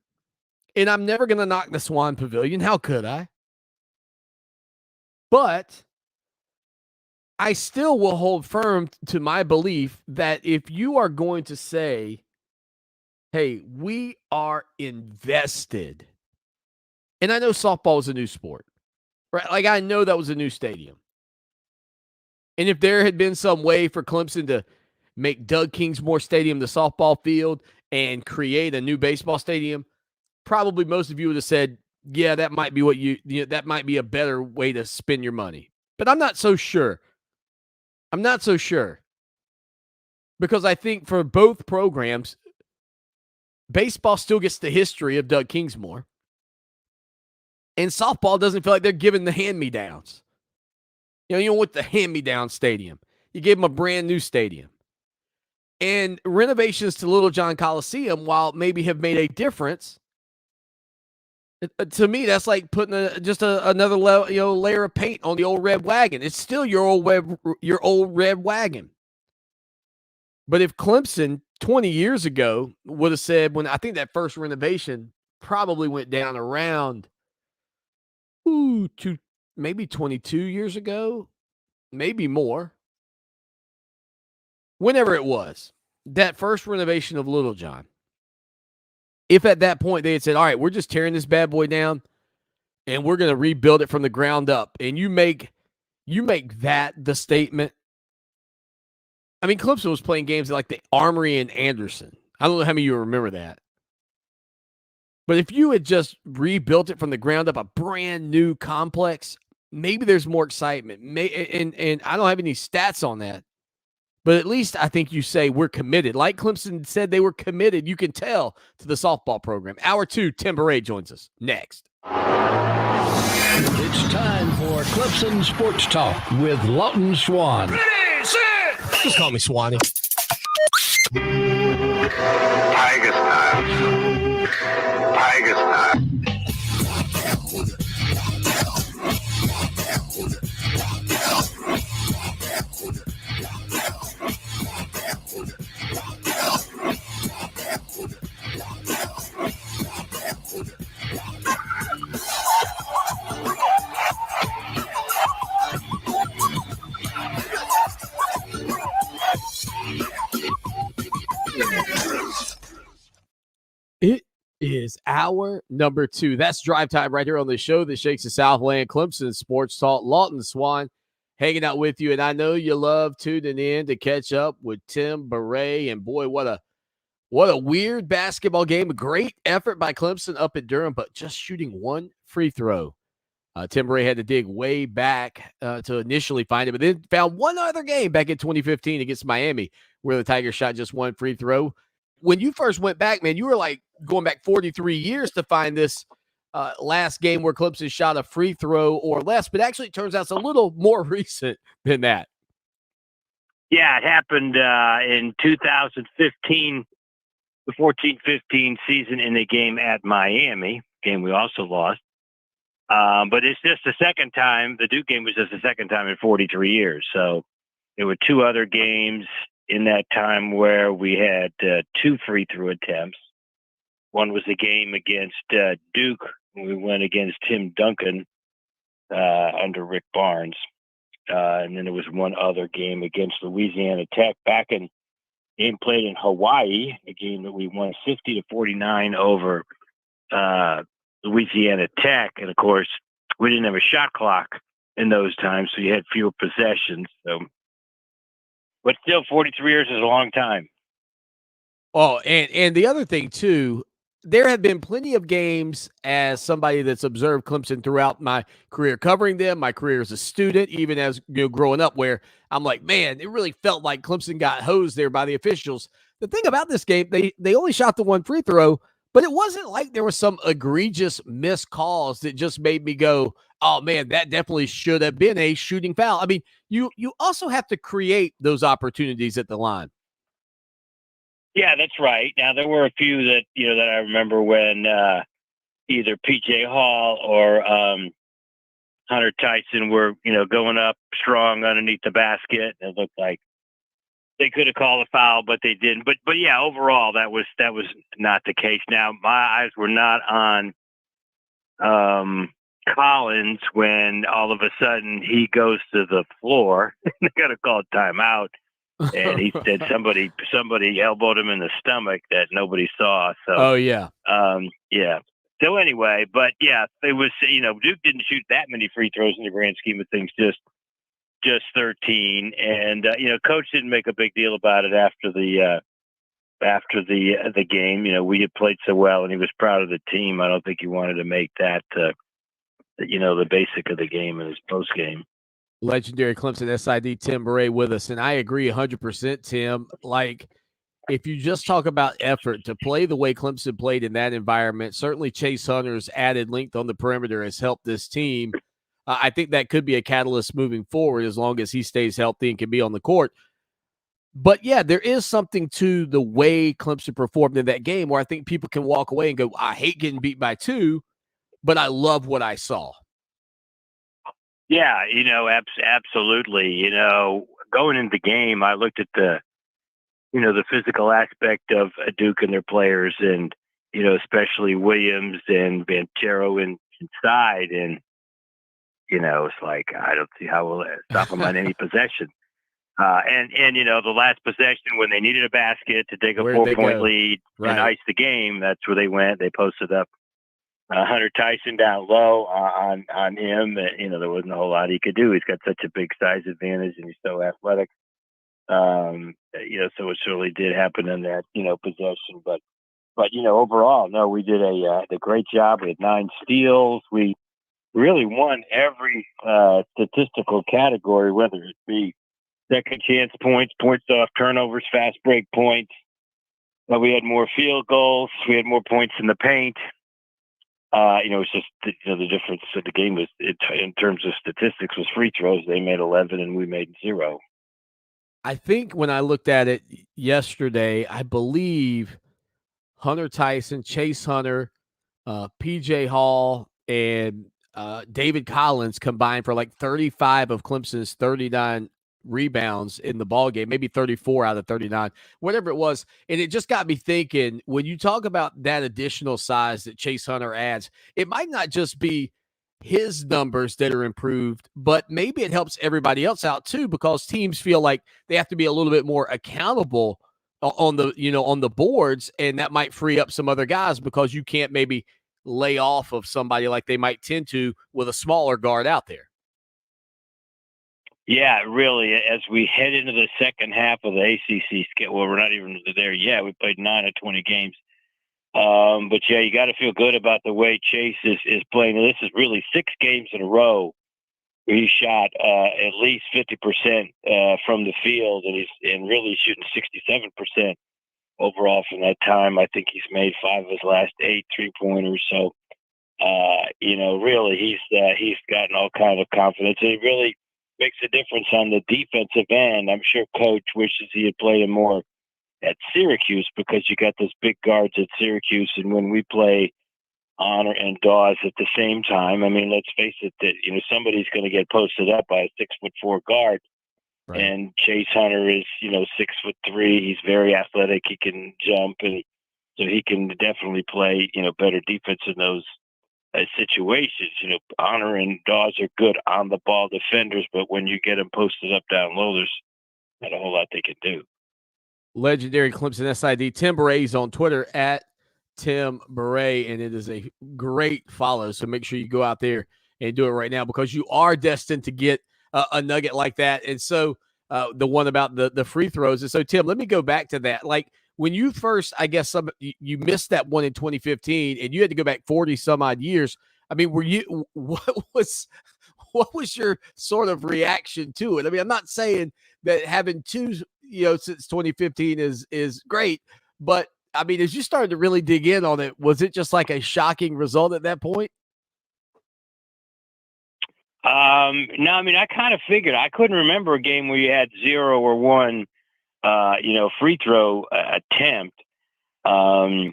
And I'm never going to knock the Swan Pavilion. How could I? But I still will hold firm to my belief that if you are going to say, hey, we are invested. And I know softball is a new sport, right? Like, I know that was a new stadium. And if there had been some way for Clemson to make Doug Kingsmore Stadium the softball field and create a new baseball stadium, probably most of you would have said, yeah, that might be that might be a better way to spend your money. But I'm not so sure. Because I think for both programs, baseball still gets the history of Doug Kingsmore. And softball doesn't feel like they're giving the hand-me-downs. You don't want the hand-me-down stadium. You gave them a brand new stadium. And renovations to Little John Coliseum, while maybe have made a difference, to me, that's like putting another layer of paint on the old red wagon. It's still your old red wagon. But if Clemson 20 years ago would have said, when I think that first renovation probably went down around maybe 22 years ago, maybe more. Whenever it was, that first renovation of Little John. If at that point they had said, all right, we're just tearing this bad boy down and we're going to rebuild it from the ground up, and you make that the statement. I mean, Clemson was playing games like the Armory and Anderson. I don't know how many of you remember that. But if you had just rebuilt it from the ground up, a brand new complex, maybe there's more excitement. And I don't have any stats on that. But at least I think you say we're committed. Like Clemson said they were committed, you can tell, to the softball program. Hour 2, Tim Beret joins us next. It's time for Clemson Sports Talk with Lawton Swan. Ready, set. Just call me Swanee. Tiger style. Tiger style. It is hour number 2. That's drive time right here on the show that shakes the Southland. Clemson Sports Talk. Lawton Swan hanging out with you, and I know you love tuning in to catch up with Tim Beret. And boy, what a weird basketball game. A great effort by Clemson up at Durham, but just shooting one free throw. Tim Beret had to dig way back to initially find it, but then found one other game back in 2015 against Miami where the Tigers shot just one free throw. When you first went back, man, you were like going back 43 years to find this last game where Clemson shot a free throw or less, but actually it turns out it's a little more recent than that. Yeah, it happened in 2015, the 14-15 season in the game at Miami, game we also lost. But it's just the second time. The Duke game was just the second time in 43 years. So there were two other games in that time where we had two free throw attempts. One was a game against Duke when we went against Tim Duncan under Rick Barnes. And then there was one other game against Louisiana Tech back in game played in Hawaii, a game that we won 50-49 over Louisiana Tech. And of course, we didn't have a shot clock in those times, so you had fewer possessions. So, but still 43 years is a long time. Oh, and the other thing too, there have been plenty of games as somebody that's observed Clemson throughout my career covering them, my career as a student, even as growing up, where I'm like, man, it really felt like Clemson got hosed there by the officials. the thing about this game, they only shot the one free throw, but it wasn't like there was some egregious missed calls that just made me go, oh man, that definitely should have been a shooting foul. I mean, you also have to create those opportunities at the line. Yeah, that's right. Now there were a few that that I remember when either PJ Hall or Hunter Tyson were going up strong underneath the basket. It looked like they could have called a foul, but they didn't. But yeah, overall that was not the case. Now my eyes were not on Collins when all of a sudden he goes to the floor. They got to call timeout, and he said somebody elbowed him in the stomach that nobody saw. So oh yeah, yeah. So anyway, but yeah, it was Duke didn't shoot that many free throws in the grand scheme of things, just 13, and Coach didn't make a big deal about it after the game. We had played so well, and he was proud of the team. I don't think he wanted to make that the basic of the game in his post game. Legendary Clemson SID Tim Bray with us, and I agree 100%, Tim. Like, if you just talk about effort to play the way Clemson played in that environment, certainly Chase Hunter's added length on the perimeter has helped this team. I think that could be a catalyst moving forward as long as he stays healthy and can be on the court. But yeah, there is something to the way Clemson performed in that game where I think people can walk away and go, I hate getting beat by 2, but I love what I saw. Yeah, absolutely. Going into the game, I looked at the physical aspect of Duke and their players, and especially Williams and Banchero inside, and it's like I don't see how we'll stop them on any possession. And the last possession when they needed a basket to take a 4-point lead and ice the game, that's where they went. They posted up Hunter Tyson down low on him. There wasn't a whole lot he could do. He's got such a big size advantage, and he's so athletic. So it certainly did happen in that possession. But overall, no, we did a great job. We had 9 steals. We really won every statistical category, whether it be second chance points, points off turnovers, fast break points. We had more field goals. We had more points in the paint. It's just the difference of the game was in terms of statistics was free throws. They made 11 and we made 0. I think when I looked at it yesterday, I believe Hunter Tyson, Chase Hunter, PJ Hall, and David Collins combined for like 35 of Clemson's 39 rebounds in the ball game, maybe 34 out of 39, whatever it was. And it just got me thinking, when you talk about that additional size that Chase Hunter adds, it might not just be his numbers that are improved, but maybe it helps everybody else out too, because teams feel like they have to be a little bit more accountable on the boards, and that might free up some other guys because you can't maybe lay off of somebody like they might tend to with a smaller guard out there. Yeah, really. As we head into the second half of the ACC schedule, well, we're not even there yet. We played 9 of 20 games. But yeah, you got to feel good about the way Chase is playing. This is really 6 games in a row where he shot at least 50% from the field, and he's really shooting 67% overall from that time. I think he's made 5 of his last 8 3-pointers. So, really, he's gotten all kind of confidence. And he really makes a difference on the defensive end. I'm sure Coach wishes he had played him more at Syracuse, because you got those big guards at Syracuse, and when we play Honor and Dawes at the same time, I mean, let's face it, that somebody's going to get posted up by a 6'4" guard, right. And Chase Hunter is 6'3". He's very athletic. He can jump, and so he can definitely play better defense in those situations. Honor and Dawes are good on the ball defenders, but when you get them posted up down low, there's not a whole lot they can do. Legendary Clemson SID Tim Baray's on Twitter at Tim Baray, and it is a great follow. So make sure you go out there and do it right now, because you are destined to get a nugget like that. And so the one about the free throws. And so, Tim, let me go back to that. Like, when you first, I guess you missed that one in 2015, and you had to go back 40 some odd years. I mean, what was your sort of reaction to it? I mean, I'm not saying that having two, since 2015 is great. But I mean, as you started to really dig in on it, was it just like a shocking result at that point? No, I mean, I kind of figured. I couldn't remember a game where you had 0 or 1, free throw attempt. So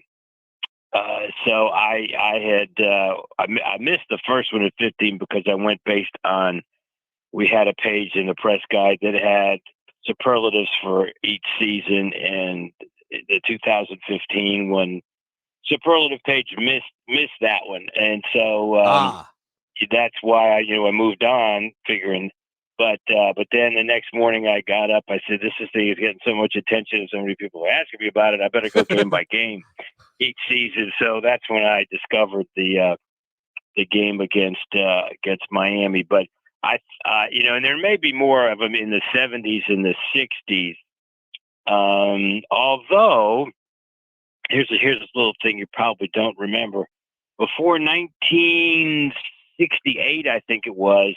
I missed the first one at 15 because I went based on, we had a page in the press guide that had superlatives for each season, and the 2015 one superlative page missed that one, and so that's why I moved on figuring. But then the next morning I got up. I said, "This thing is getting so much attention, and so many people are asking me about it. I better go game by game each season." So that's when I discovered the game against Miami. But and there may be more of them in the 70s and the 60s. Although here's a little thing you probably don't remember. Before 1968, I think it was,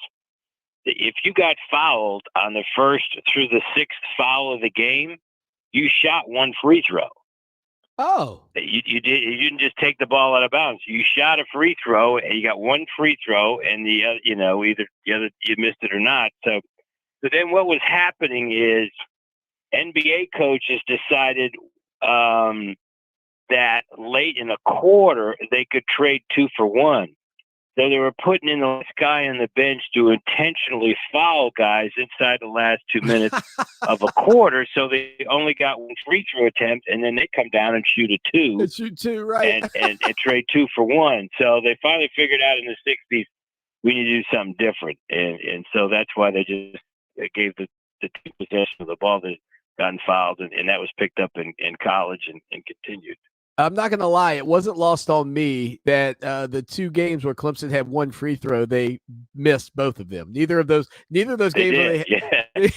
if you got fouled on the first through the sixth foul of the game, you shot one free throw. Oh, you didn't just take the ball out of bounds. You shot a free throw, and you got one free throw, and either you missed it or not. So then what was happening is NBA coaches decided that late in the quarter they could trade 2 for 1. So they were putting in the last guy on the bench to intentionally foul guys inside the last 2 minutes of a quarter. So they only got one free throw attempt, and then they come down and shoot a 2. And shoot 2, right? and trade 2 for 1. So they finally figured out in the 60s, we need to do something different. And so that's why they just gave the 2 possession of the ball that gotten fouled, and that was picked up in college and continued. I'm not going to lie. It wasn't lost on me that the 2 games where Clemson had one free throw, they missed both of them. Neither of those games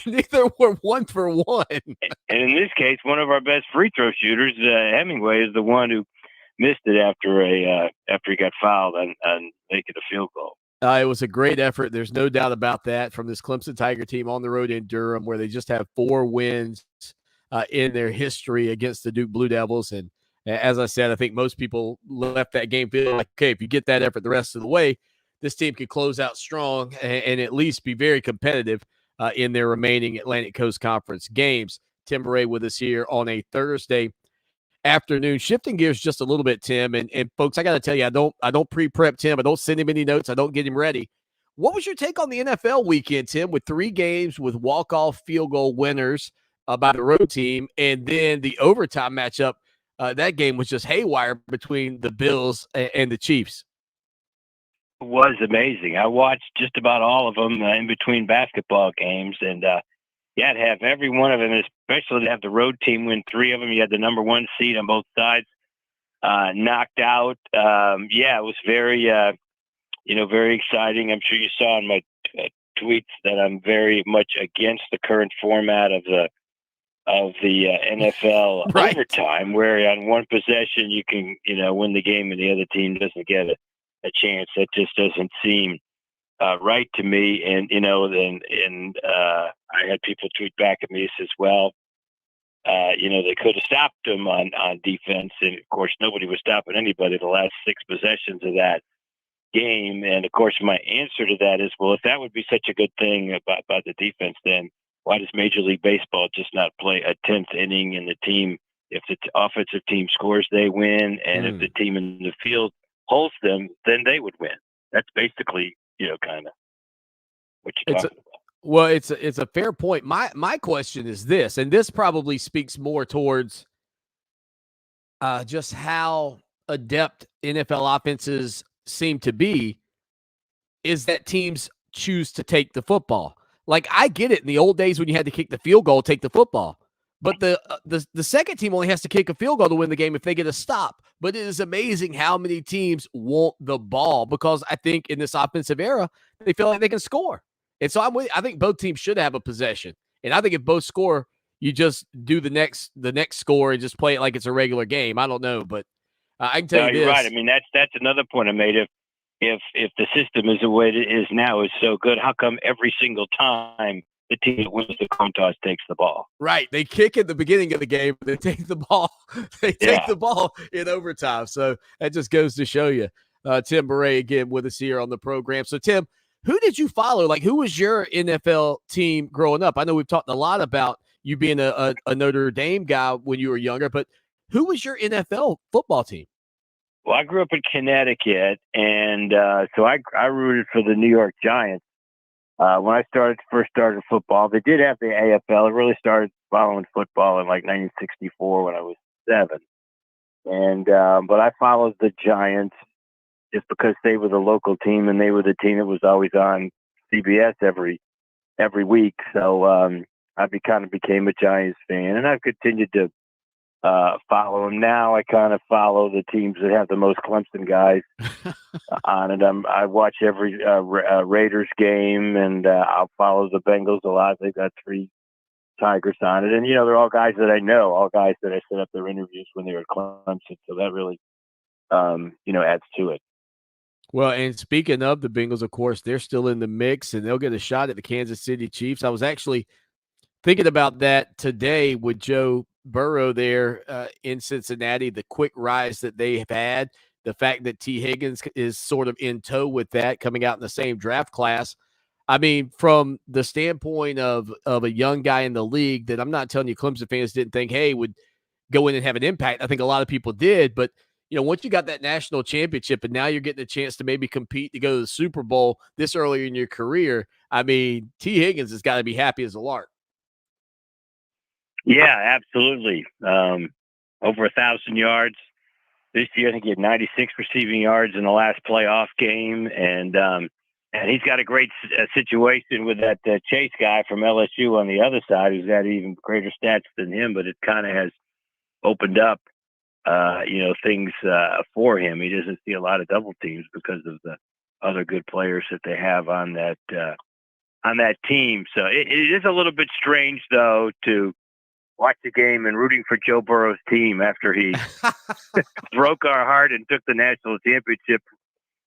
neither were 1 for 1. And in this case, one of our best free throw shooters, Hemingway, is the one who missed it after he got fouled on making a field goal. It was a great effort. There's no doubt about that from this Clemson Tiger team on the road in Durham, where they just have 4 wins in their history against the Duke Blue Devils. And as I said, I think most people left that game feeling like, okay, if you get that effort the rest of the way, this team could close out strong and at least be very competitive in their remaining Atlantic Coast Conference games. Tim Murray with us here on a Thursday afternoon. Shifting gears just a little bit, Tim, and folks, I got to tell you, I don't pre-prep Tim. I don't send him any notes. I don't get him ready. What was your take on the NFL weekend, Tim, with 3 games with walk-off field goal winners by the road team, and then the overtime matchup? That game was just haywire between the Bills and the Chiefs. It was amazing. I watched just about all of them in between basketball games, and to have every one of them, especially to have the road team win 3 of them. You had the number 1 seed on both sides knocked out. It was very, very exciting. I'm sure you saw in my tweets that I'm very much against the current format of the NFL right. overtime, where on one possession you can win the game and the other team doesn't get a chance. That just doesn't seem right to me. And I had people tweet back at me as well. They could have stopped them on defense, and of course nobody was stopping anybody the last 6 possessions of that game. And of course my answer to that is, well, if that would be such a good thing about the defense, then why does Major League Baseball just not play a 10th inning in the team? If the offensive team scores, they win. And if the team in the field holds them, then they would win. That's basically, kind of what you're talking about. Well, it's a fair point. My question is this, and this probably speaks more towards just how adept NFL offenses seem to be, is that teams choose to take the football. Like, I get it in the old days when you had to kick the field goal, take the football. But the second team only has to kick a field goal to win the game if they get a stop. But it is amazing how many teams want the ball, because I think in this offensive era, they feel like they can score. And so I think both teams should have a possession. And I think if both score, you just do the next score and just play it like it's a regular game. I don't know, but I can tell you this. You're right. I mean, that's another point I made. If the system is the way it is now is so good, how come every single time the team that wins the coin toss takes the ball. Right. They kick at the beginning of the game, but they take the ball. They take the ball in overtime. So that just goes to show you. Tim Beret again with us here on the program. So, Tim, who did you follow? Like, who was your NFL team growing up? I know we've talked a lot about you being a Notre Dame guy when you were younger, but who was your NFL football team? Well, I grew up in Connecticut, and so I rooted for the New York Giants. When I first started football, they did have the AFL. I really started following football in like 1964 when I was 7. And but I followed the Giants just because they were the local team and they were the team that was always on CBS every week. So I kind of became a Giants fan, and I've continued to follow them. Now I kind of follow the teams that have the most Clemson guys on it. I watch every Raiders game, and I'll follow the Bengals a lot. They've got 3 Tigers on it, and they're all guys that I know, all guys that I set up their interviews when they were at Clemson. So that really, adds to it. Well, and speaking of the Bengals, of course, they're still in the mix, and they'll get a shot at the Kansas City Chiefs. I was actually thinking about that today with Joe Burrow there in Cincinnati, the quick rise that they have had, the fact that T. Higgins is sort of in tow with that, coming out in the same draft class. I mean, from the standpoint of a young guy in the league that I'm not telling you Clemson fans didn't think, hey, would go in and have an impact. I think a lot of people did, but once you got that national championship and now you're getting a chance to maybe compete to go to the Super Bowl this earlier in your career, I mean, T. Higgins has got to be happy as a lark. Yeah, absolutely. Over 1,000 yards this year. I think he had 96 receiving yards in the last playoff game, and he's got a great situation with that Chase guy from LSU on the other side, who's had even greater stats than him. But it kind of has opened up, things for him. He doesn't see a lot of double teams because of the other good players that they have on that team. So it is a little bit strange, though, to watch the game and rooting for Joe Burrow's team after he broke our heart and took the national championship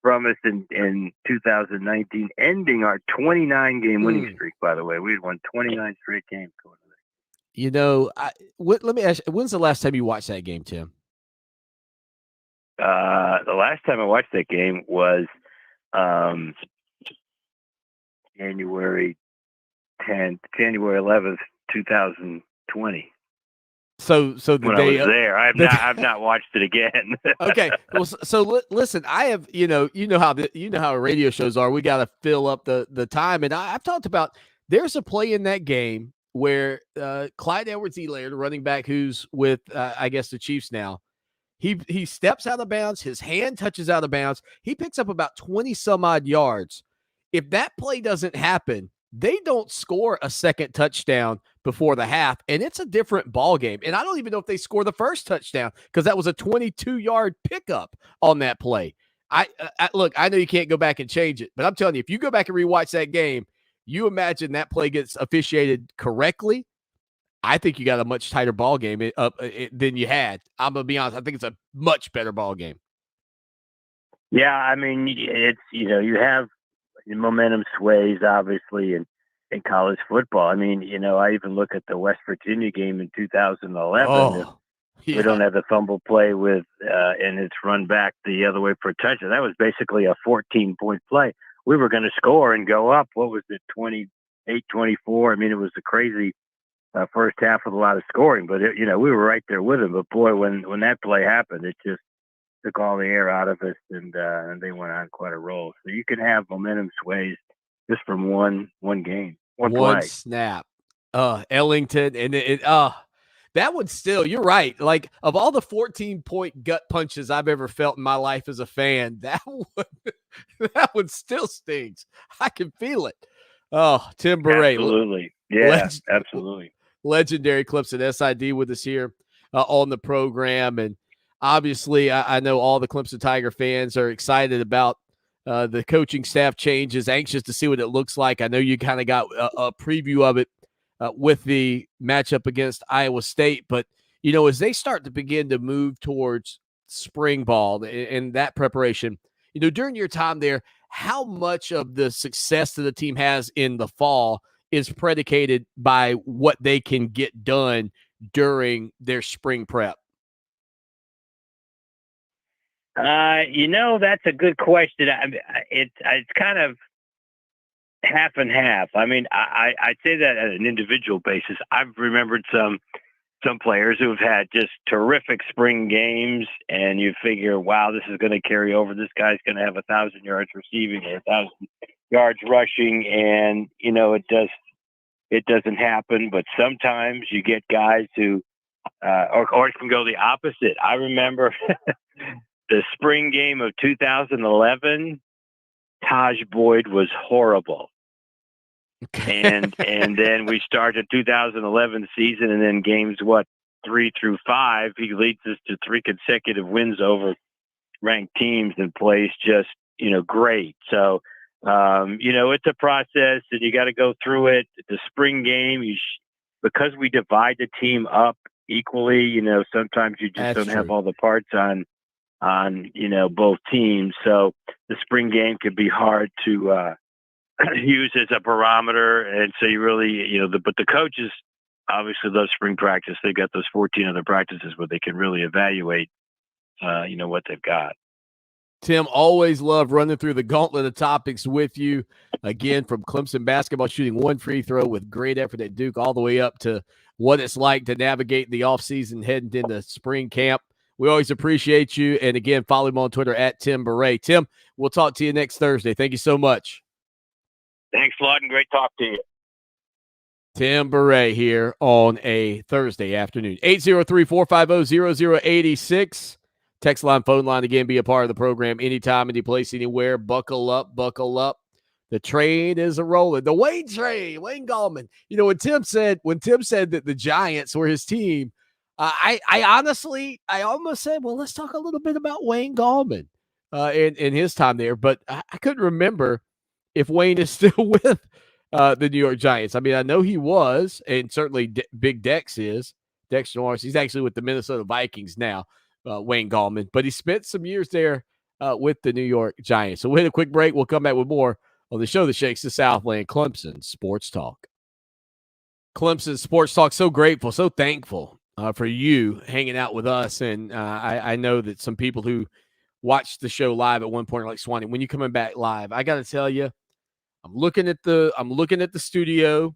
from us in 2019, ending our 29-game winning streak, by the way. We had won 29 straight games going to that. Let me ask you, when's the last time you watched that game, Tim? The last time I watched that game was January 11th, 2020. So the when day I was there, I've not watched it again. Okay, well, so listen, I have how radio shows are. We got to fill up the time, and I've talked about. There's a play in that game where Clyde Edwards-Helaire, the running back who's with I guess the Chiefs now, he steps out of bounds, his hand touches out of bounds, he picks up about 20 some odd yards. If that play doesn't happen, they don't score a second touchdown before the half, and it's a different ball game. And I don't even know if they score the first touchdown because that was a 22-yard pickup on that play. Look, I know you can't go back and change it, but I'm telling you, if you go back and rewatch that game, you imagine that play gets officiated correctly, I think you got a much tighter ball game than you had. I'm going to be honest. I think it's a much better ball game. Yeah, I mean, it's, you have momentum sways, obviously, in college football. I mean, I even look at the West Virginia game in 2011. Oh, yeah. We don't have the fumble play with, and it's run back the other way for a touchdown. That was basically a 14-point play. We were going to score and go up. What was it, 28-24? I mean, it was a crazy first half with a lot of scoring, but we were right there with them. But boy, when that play happened, it just took all the air out of us, and they went on quite a roll. So you can have momentum sways just from one game, one play. Snap. Ellington, and that would still, you're right. Like, of all the 14-point gut punches I've ever felt in my life as a fan, that one still stings. I can feel it. Oh, Tim Beret. Absolutely. Yeah, absolutely. Legendary Clemson SID with us here on the program. And obviously, I know all the Clemson Tiger fans are excited about the coaching staff changes, anxious to see what it looks like. I know you kind of got a preview of it with the matchup against Iowa State. But, as they start to begin to move towards spring ball and that preparation, during your time there, how much of the success that the team has in the fall is predicated by what they can get done during their spring prep? That's a good question. It's kind of half and half. I mean, I'd say that at an individual basis. I've remembered some players who have had just terrific spring games, and you figure, wow, this is going to carry over. This guy's going to have 1,000 yards receiving or 1,000 yards rushing, and it doesn't happen. But sometimes you get guys who, or it can go the opposite. I remember the spring game of 2011. Taj Boyd was horrible. and then we start the 2011 season, and then games 3 through 5, he leads us to 3 consecutive wins over ranked teams and plays just great. So it's a process, and you got to go through it. The spring game, because we divide the team up equally, sometimes you just don't have all the parts on both teams. So the spring game could be hard to use as a barometer. And so you really, but the coaches obviously love spring practice. They've got those 14 other practices where they can really evaluate, what they've got. Tim, always love running through the gauntlet of topics with you. Again, from Clemson basketball, shooting 1 free throw with great effort at Duke, all the way up to what it's like to navigate the offseason heading into spring camp. We always appreciate you. And again, follow him on Twitter at Tim Beret. Tim, we'll talk to you next Thursday. Thank you so much. Thanks a lot, and great talk to you. Tim Beret here on a Thursday afternoon. 803-450-0086. Text line, phone line, again, be a part of the program anytime, any place, anywhere. Buckle up, buckle up. The train is a-rolling. The Wayne train, Wayne Gallman. When Tim said that the Giants were his team, I honestly almost said, well, let's talk a little bit about Wayne Gallman in his time there. But I couldn't remember if Wayne is still with the New York Giants. I mean, I know he was, and certainly Big Dex is. Dex Norris. He's actually with the Minnesota Vikings now, Wayne Gallman. But he spent some years there with the New York Giants. So we'll hit a quick break. We'll come back with more on the show that shakes the Southland, Clemson Sports Talk. Clemson Sports Talk, so grateful, so thankful for you hanging out with us. And I know that some people who watched the show live at one point are like, Swanee, when you coming back live? I got to tell you, I'm looking at the studio.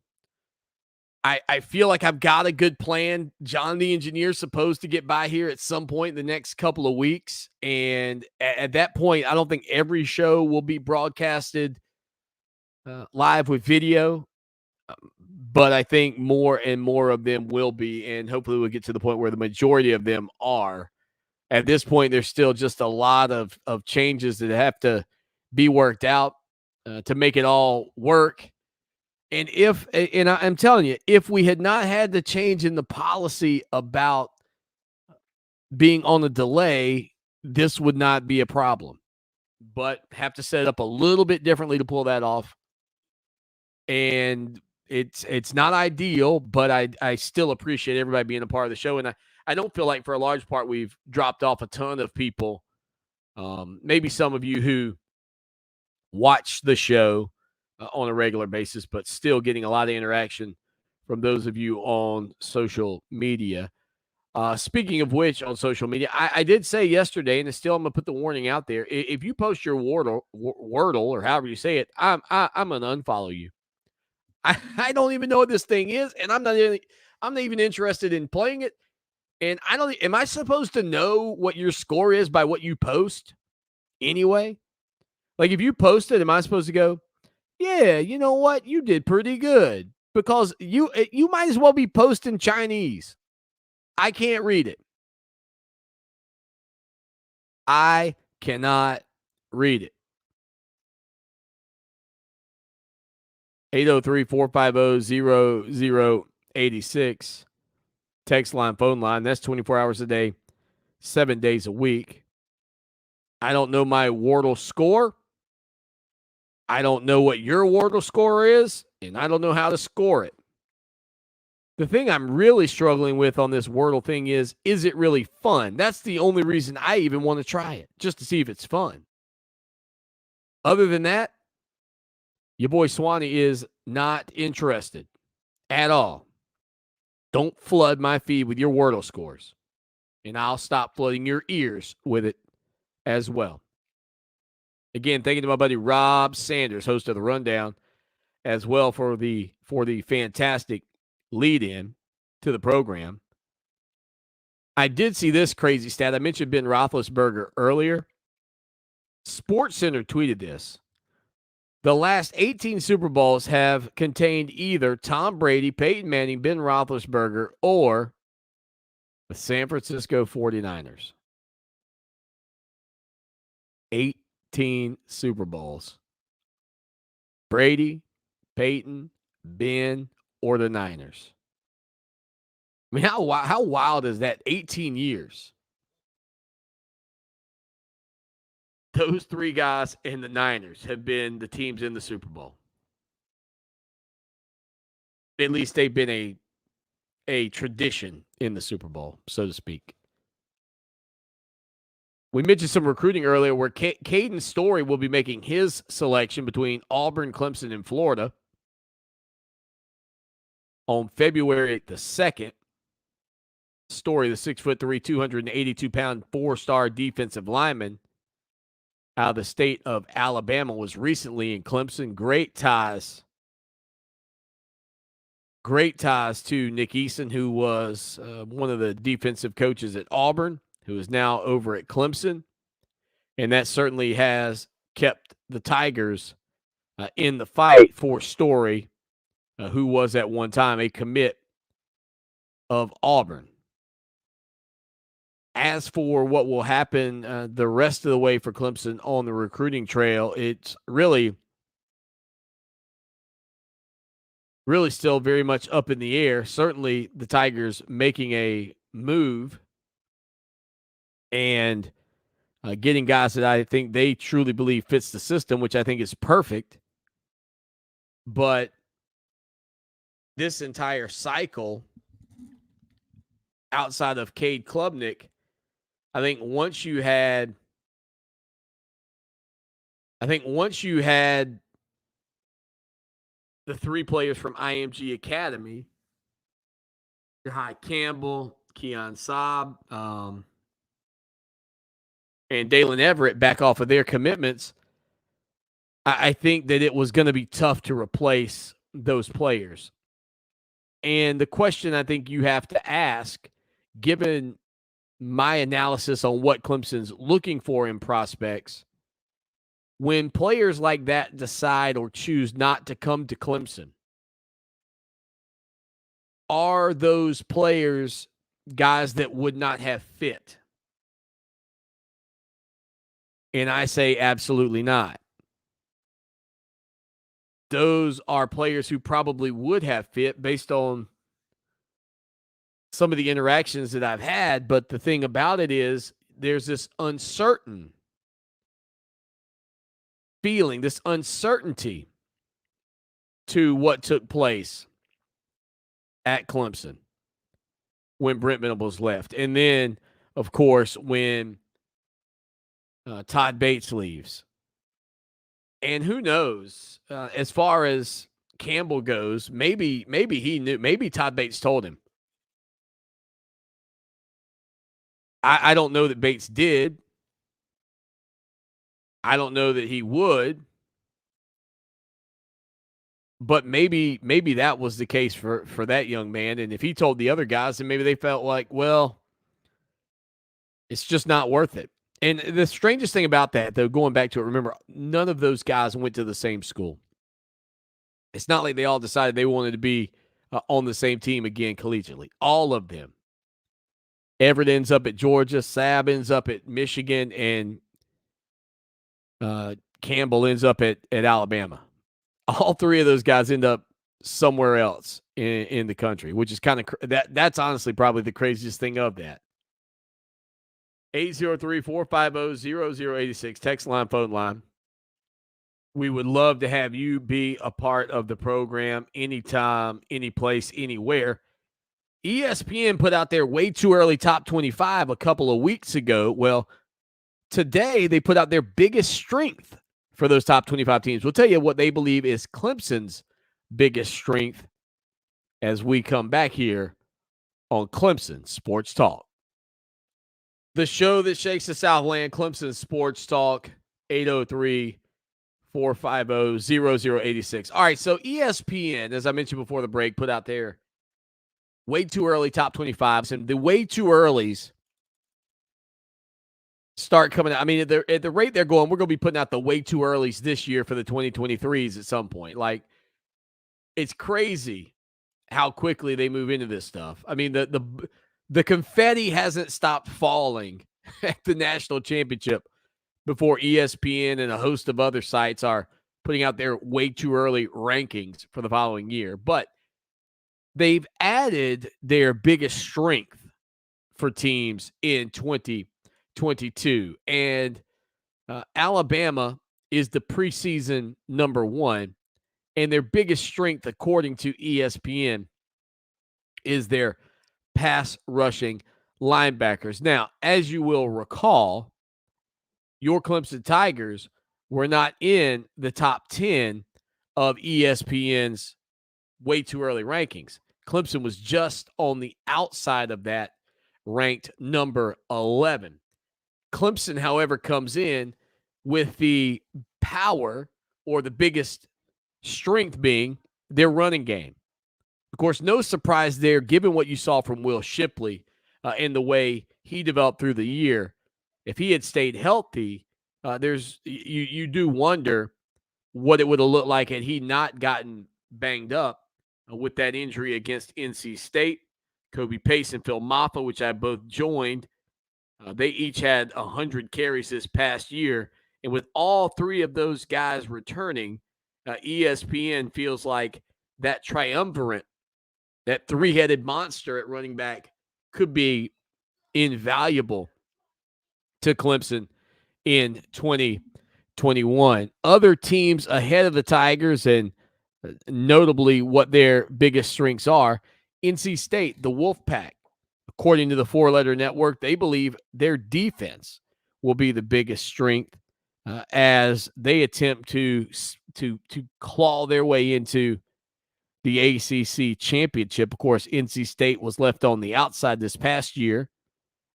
I feel like I've got a good plan. John, the engineer, is supposed to get by here at some point in the next couple of weeks. And at that point, I don't think every show will be broadcasted live with video. But I think more and more of them will be, and hopefully we'll get to the point where the majority of them are. At this point, there's still just a lot of changes that have to be worked out to make it all work. And I'm telling you, if we had not had the change in the policy about being on a delay, this would not be a problem. But have to set it up a little bit differently to pull that off. And it's not ideal, but I still appreciate everybody being a part of the show. And I don't feel like for a large part we've dropped off a ton of people. Maybe some of you who watch the show on a regular basis, but still getting a lot of interaction from those of you on social media. Speaking of which, on social media, I did say yesterday, and still I'm going to put the warning out there. If you post your Wordle or however you say it, I'm going to unfollow you. I don't even know what this thing is, and I'm not even interested in playing it. And am I supposed to know what your score is by what you post anyway? Like if you post it, am I supposed to go, yeah, you know what? You did pretty good, because you might as well be posting Chinese. I can't read it. I cannot read it. 803-450-0086. Text line, phone line. That's 24 hours a day, 7 days a week. I don't know my Wordle score. I don't know what your Wordle score is, and I don't know how to score it. The thing I'm really struggling with on this Wordle thing is it really fun? That's the only reason I even want to try it, just to see if it's fun. Other than that, Your boy Swanee is not interested at all. Don't flood my feed with your Wordle scores, and I'll stop flooding your ears with it as well. Again, thank you to my buddy Rob Sanders, host of The Rundown, as well for the fantastic lead-in to the program. I did see this crazy stat. I mentioned Ben Roethlisberger earlier. SportsCenter tweeted this. The last 18 Super Bowls have contained either Tom Brady, Peyton Manning, Ben Roethlisberger, or the San Francisco 49ers. 18 Super Bowls. Brady, Peyton, Ben, or the Niners. I mean, how wild is that? 18 years. Those three guys and the Niners have been the teams in the Super Bowl. At least they've been a tradition in the Super Bowl, so to speak. We mentioned some recruiting earlier where Caden Story will be making his selection between Auburn, Clemson, and Florida on February the 2nd. Story, the 6'3", 282-pound, 4-star defensive lineman out of the state of Alabama, was recently in Clemson. Great ties to Nick Eason, who was one of the defensive coaches at Auburn, who is now over at Clemson. And that certainly has kept the Tigers in the fight for Story, who was at one time a commit of Auburn. As for what will happen the rest of the way for Clemson on the recruiting trail, it's really still very much up in the air. Certainly the Tigers making a move and getting guys that I think they truly believe fits the system, which I think is perfect. But this entire cycle, outside of Cade Klubnik, I think once you had the three players from IMG Academy, Jahai Campbell, Keon Saab, and Dalen Everett back off of their commitments, I think that it was going to be tough to replace those players. And the question I think you have to ask, given my analysis on what Clemson's looking for in prospects, when players like that decide or choose not to come to Clemson, are those players guys that would not have fit? And I say absolutely not. Those are players who probably would have fit based on some of the interactions that I've had. But the thing about it is there's this uncertain feeling, this uncertainty to what took place at Clemson when Brent Venables left. And then, of course, when Todd Bates leaves. And who knows, as far as Campbell goes, maybe he knew, maybe Todd Bates told him. I don't know that Bates did. I don't know that he would. But maybe that was the case for that young man. And if he told the other guys, then maybe they felt like, well, it's just not worth it. And the strangest thing about that, though, going back to it, remember, none of those guys went to the same school. It's not like they all decided they wanted to be on the same team again collegiately. All of them. Everett ends up at Georgia, Sabb ends up at Michigan, and Campbell ends up at Alabama. All three of those guys end up somewhere else in the country, which is kind of that's honestly probably the craziest thing of that. 803-450-0086, text line, phone line. We would love to have you be a part of the program anytime, any place, anywhere. ESPN put out their way too early top 25 a couple of weeks ago. Well, today they put out their biggest strength for those top 25 teams. We'll tell you what they believe is Clemson's biggest strength as we come back here on Clemson Sports Talk. The show that shakes the Southland, Clemson Sports Talk, 803-450-0086. All right, so ESPN, as I mentioned before the break, put out their way too early top 25s, and the way too earlies start coming out. I mean, at the rate they're going, we're going to be putting out the way too earlies this year for the 2023s at some point. Like, it's crazy how quickly they move into this stuff. I mean, the confetti hasn't stopped falling at the national championship before ESPN and a host of other sites are putting out their way too early rankings for the following year. But they've added their biggest strength for teams in 2022. And Alabama is the preseason number one. And their biggest strength, according to ESPN, is their pass rushing linebackers. Now, as you will recall, your Clemson Tigers were not in the top 10 of ESPN's way too early rankings. Clemson was just on the outside of that, ranked number 11. Clemson, however, comes in with the power, or the biggest strength being their running game. Of course, no surprise there, given what you saw from Will Shipley and the way he developed through the year. If he had stayed healthy, you do wonder what it would have looked like had he not gotten banged up with that injury against NC State. Kobe Pace and Phil Maffa, which I both joined, they each had 100 carries this past year. And with all three of those guys returning, ESPN feels like that triumvirate, that three-headed monster at running back, could be invaluable to Clemson in 2021. Other teams ahead of the Tigers, and notably what their biggest strengths are, NC State, the Wolfpack. According to the four-letter network, they believe their defense will be the biggest strength as they attempt to claw their way into the ACC championship. Of course, NC State was left on the outside this past year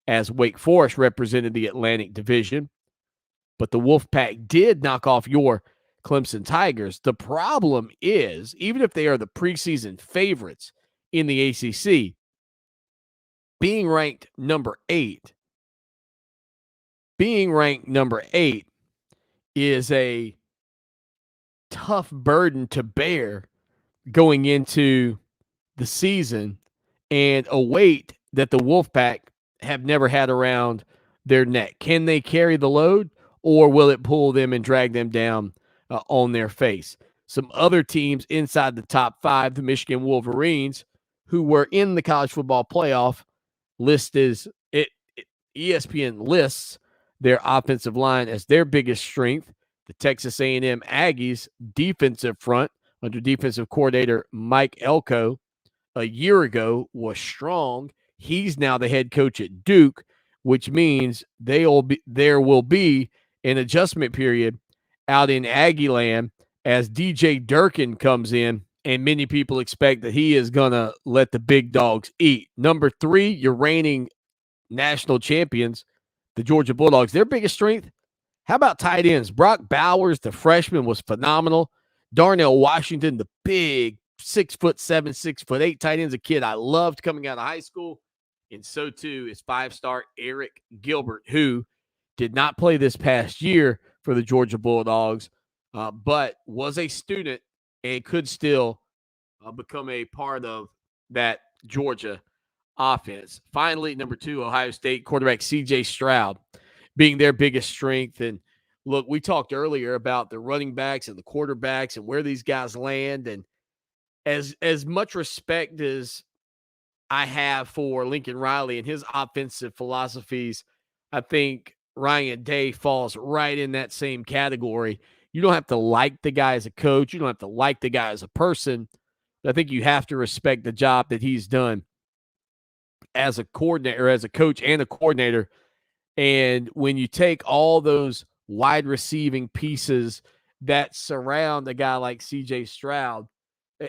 as Wake Forest represented the Atlantic Division. But the Wolfpack did knock off your Clemson Tigers. The problem is, even if they are the preseason favorites in the ACC, being ranked number 8 is a tough burden to bear going into the season, and a weight that the Wolfpack have never had around their neck. Can they carry the load, or will it pull them and drag them down on their face? Some other teams inside the top 5, the Michigan Wolverines, who were in the college football playoff, ESPN lists their offensive line as their biggest strength. The Texas A&M Aggies defensive front under defensive coordinator Mike Elko a year ago was strong. He's now the head coach at Duke, which means there will be an adjustment period out in Aggie land as DJ Durkin comes in, and many people expect that he is going to let the big dogs eat. Number 3, your reigning national champions, the Georgia Bulldogs. Their biggest strength, how about tight ends? Brock Bowers, the freshman, was phenomenal. Darnell Washington, the big 6'7", 6'8" tight end's a kid I loved coming out of high school. And so too is 5-star Eric Gilbert, who did not play this past year for the Georgia Bulldogs, but was a student and could still become a part of that Georgia offense. Finally, number 2, Ohio State quarterback C.J. Stroud being their biggest strength. And look, we talked earlier about the running backs and the quarterbacks and where these guys land. And as much respect as I have for Lincoln Riley and his offensive philosophies, I think Ryan Day falls right in that same category. You don't have to like the guy as a coach. You don't have to like the guy as a person. But I think you have to respect the job that he's done as a coordinator, as a coach and a coordinator. And when you take all those wide receiving pieces that surround a guy like CJ Stroud,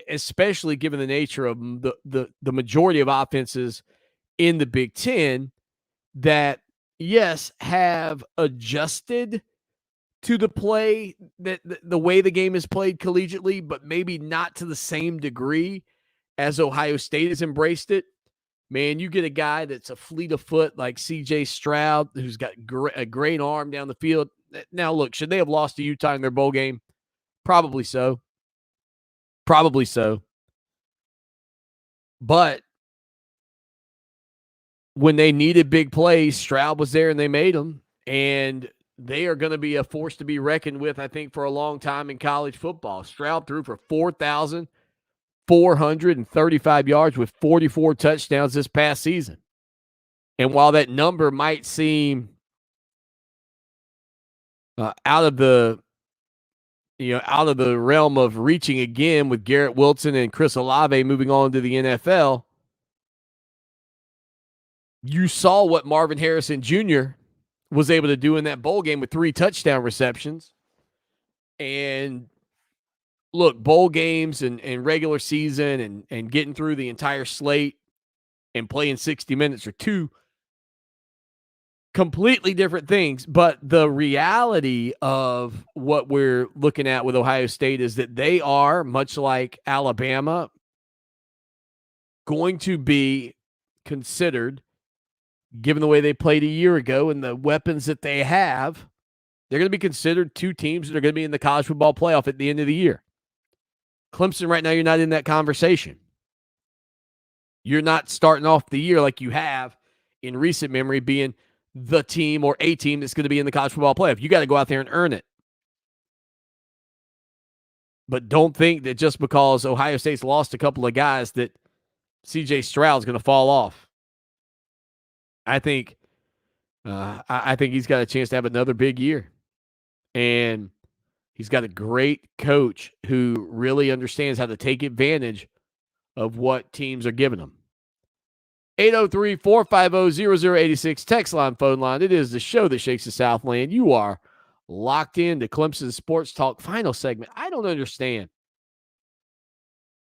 especially given the nature of the majority of offenses in the Big Ten that, yes, have adjusted to the play, that the way the game is played collegiately, but maybe not to the same degree as Ohio State has embraced it. Man, you get a guy that's a fleet of foot like CJ Stroud, who's got a great arm down the field. Now, look, should they have lost to Utah in their bowl game? Probably so. Probably so. But when they needed big plays, Stroud was there and they made them. And they are going to be a force to be reckoned with, I think, for a long time in college football. Stroud threw for 4,435 yards with 44 touchdowns this past season. And while that number might seem out of the realm of reaching again with Garrett Wilson and Chris Olave moving on to the NFL, you saw what Marvin Harrison Jr. was able to do in that bowl game with 3 touchdown receptions. And look, bowl games and regular season and getting through the entire slate and playing 60 minutes are 2 completely different things. But the reality of what we're looking at with Ohio State is that they are, much like Alabama, going to be considered, given the way they played a year ago and the weapons that they have, they're going to be considered 2 teams that are going to be in the college football playoff at the end of the year. Clemson, right now, you're not in that conversation. You're not starting off the year like you have in recent memory being the team or a team that's going to be in the college football playoff. You got to go out there and earn it. But don't think that just because Ohio State's lost a couple of guys that CJ Stroud's going to fall off. I think he's got a chance to have another big year. And he's got a great coach who really understands how to take advantage of what teams are giving him. 803-450-0086, text line, phone line. It is the show that shakes the Southland. You are locked into Clemson Sports Talk final segment. I don't understand.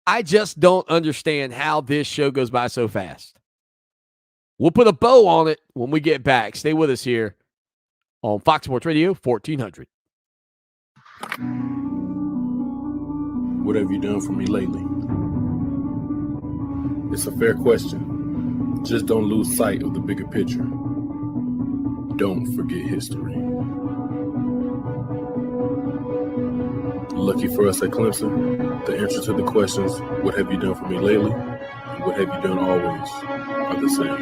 I just don't understand how this show goes by so fast. We'll put a bow on it when we get back. Stay with us here on Fox Sports Radio 1400. What have you done for me lately? It's a fair question. Just don't lose sight of the bigger picture. Don't forget history. Lucky for us at Clemson, the answer to the questions, what have you done for me lately, and what have you done always, are the same.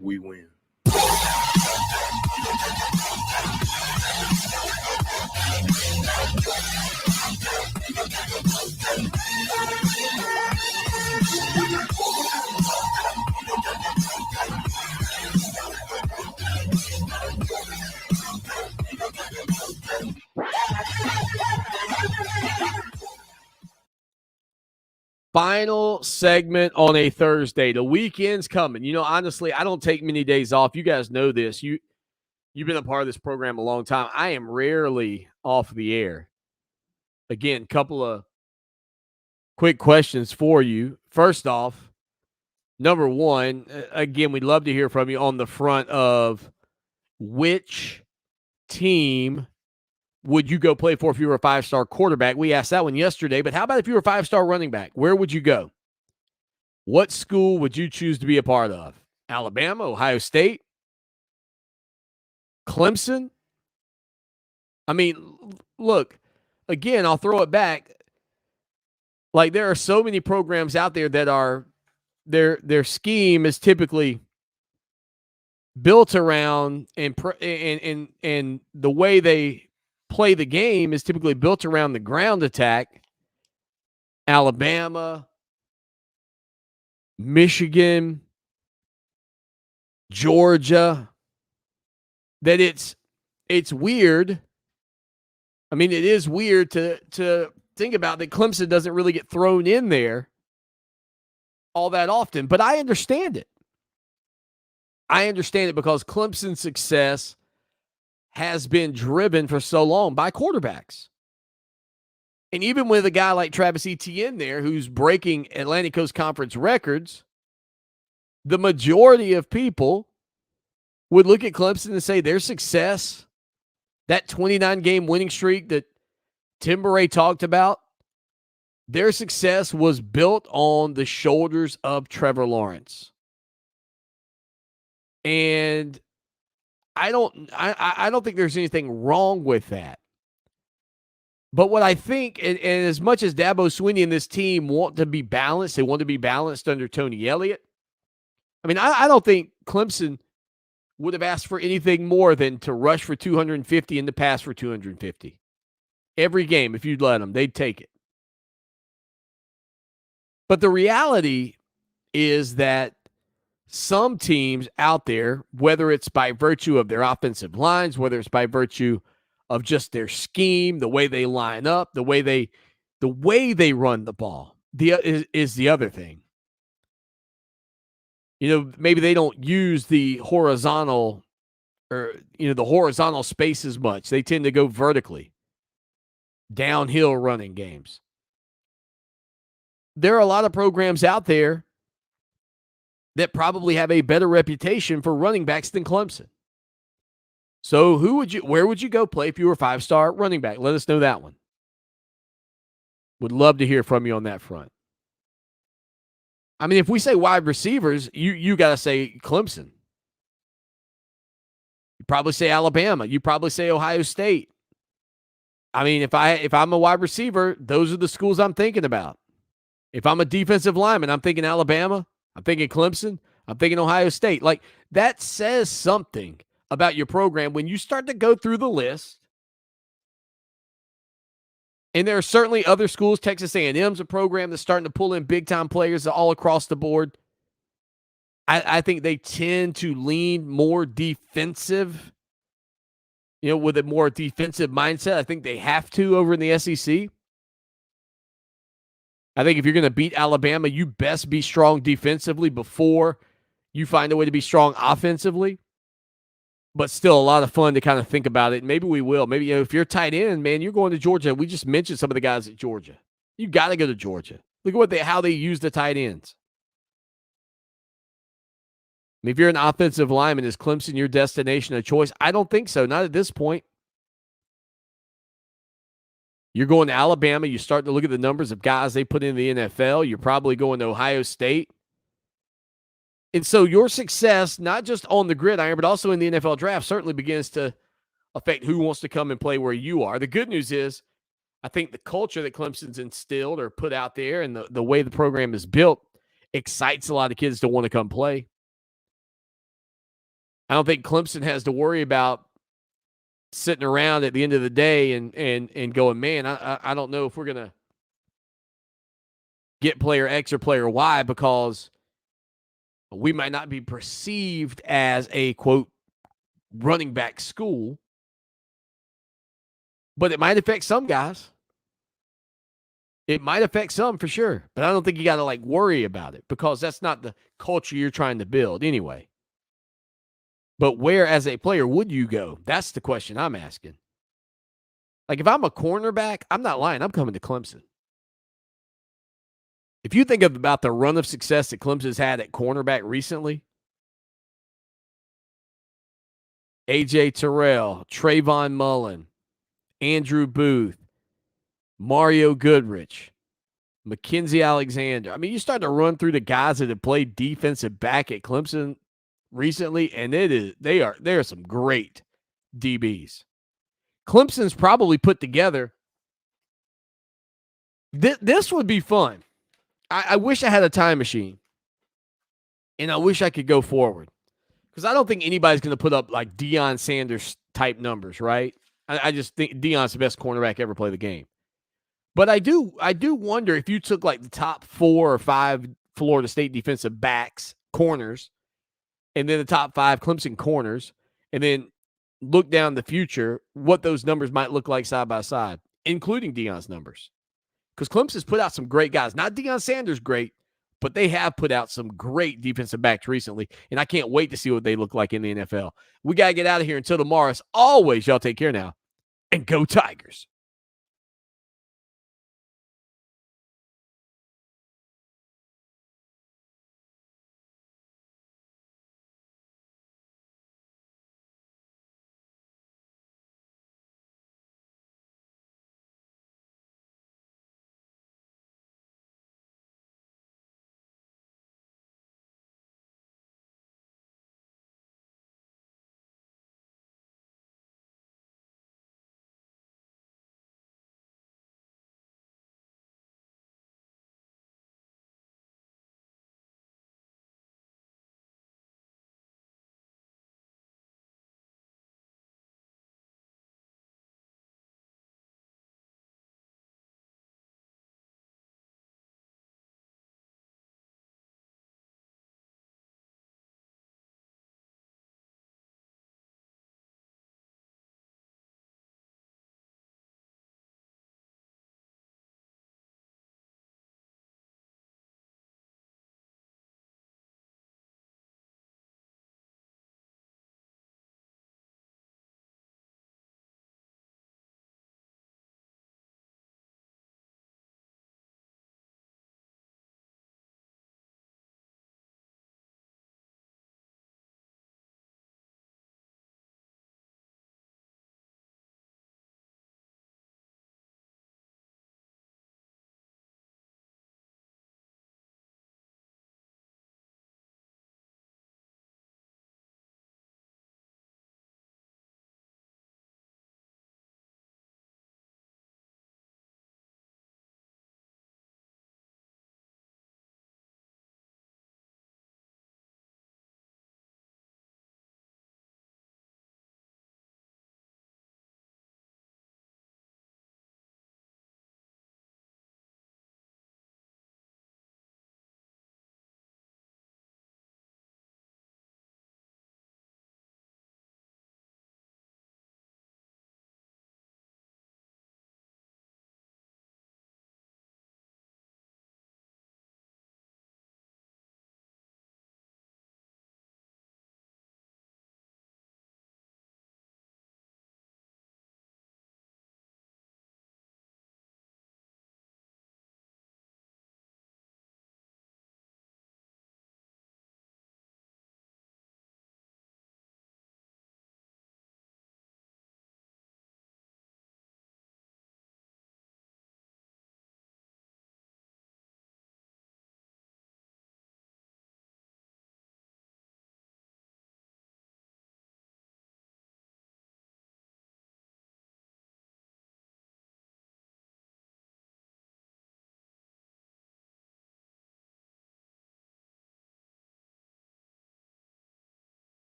We win. Final segment on a Thursday. The weekend's coming. You know, honestly, I don't take many days off. You guys know this. You've been a part of this program a long time. I am rarely off the air. Again, couple of quick questions for you. First off, number one, again, we'd love to hear from you on the front of which team would you go play for if you were a 5-star quarterback? We asked that one yesterday, but how about if you were a 5-star running back? Where would you go? What school would you choose to be a part of? Alabama, Ohio State, Clemson? I mean, look, again, I'll throw it back. Like, there are so many programs out there that are their scheme is typically built around and the way they play the game is typically built around the ground attack. Alabama, Michigan, Georgia, that it's weird. I mean, it is weird to think about that Clemson doesn't really get thrown in there all that often, but I understand it. I understand it because Clemson's success has been driven for so long by quarterbacks. And even with a guy like Travis Etienne there who's breaking Atlantic Coast Conference records, the majority of people would look at Clemson and say their success, that 29-game winning streak that Tim Murray talked about, their success was built on the shoulders of Trevor Lawrence. And I don't think there's anything wrong with that. But what I think, and as much as Dabo Swinney and this team want to be balanced, they want to be balanced under Tony Elliott. I mean, I don't think Clemson would have asked for anything more than to rush for 250 and to pass for 250. Every game, if you'd let them, they'd take it. But the reality is that some teams out there, whether it's by virtue of their offensive lines, whether it's by virtue of just their scheme, the way they line up, the way they run the ball, is the other thing. You know, maybe they don't use the horizontal space as much. They tend to go vertically, downhill running games. There are a lot of programs out there that probably have a better reputation for running backs than Clemson. So where would you go play if you were a 5-star running back? Let us know that one. Would love to hear from you on that front. I mean, if we say wide receivers, you got to say Clemson. You probably say Alabama. You probably say Ohio State. I mean, if I'm a wide receiver, those are the schools I'm thinking about. If I'm a defensive lineman, I'm thinking Alabama. I'm thinking Clemson. I'm thinking Ohio State. Like, that says something about your program when you start to go through the list. And there are certainly other schools. Texas A&M's a program that's starting to pull in big-time players all across the board. I think they tend to lean more defensive, with a more defensive mindset. I think they have to over in the SEC. I think if you're going to beat Alabama, you best be strong defensively before you find a way to be strong offensively. But still a lot of fun to kind of think about it. Maybe we will. Maybe if you're tight end, man, you're going to Georgia. We just mentioned some of the guys at Georgia. You got to go to Georgia. Look at how they use the tight ends. I mean, if you're an offensive lineman, is Clemson your destination of choice? I don't think so. Not at this point. You're going to Alabama. You start to look at the numbers of guys they put in the NFL. You're probably going to Ohio State. And so your success, not just on the gridiron, but also in the NFL draft, certainly begins to affect who wants to come and play where you are. The good news is, I think the culture that Clemson's instilled or put out there and the way the program is built excites a lot of kids to want to come play. I don't think Clemson has to worry about sitting around at the end of the day and going, man, I don't know if we're going to get player X or player Y because we might not be perceived as a, quote, running back school. But it might affect some guys. It might affect some for sure. But I don't think you got to worry about it because that's not the culture you're trying to build anyway. But where as a player would you go? That's the question I'm asking. If I'm a cornerback, I'm not lying. I'm coming to Clemson. If you think about the run of success that Clemson's had at cornerback recently, A.J. Terrell, Trayvon Mullen, Andrew Booth, Mario Goodrich, Mackenzie Alexander. I mean, you start to run through the guys that have played defensive back at Clemson recently, and they are some great DBs. Clemson's probably put together. This would be fun. I wish I had a time machine, and I wish I could go forward because I don't think anybody's going to put up Deion Sanders type numbers, right? I just think Deion's the best cornerback ever play the game. But I do wonder if you took the top 4 or 5 Florida State defensive backs, corners, and then the top 5 Clemson corners, and then look down the future, what those numbers might look like side by side, including Deion's numbers. Because Clemson's put out some great guys. Not Deion Sanders great, but they have put out some great defensive backs recently, and I can't wait to see what they look like in the NFL. We got to get out of here until tomorrow. As always, y'all take care now, and go Tigers.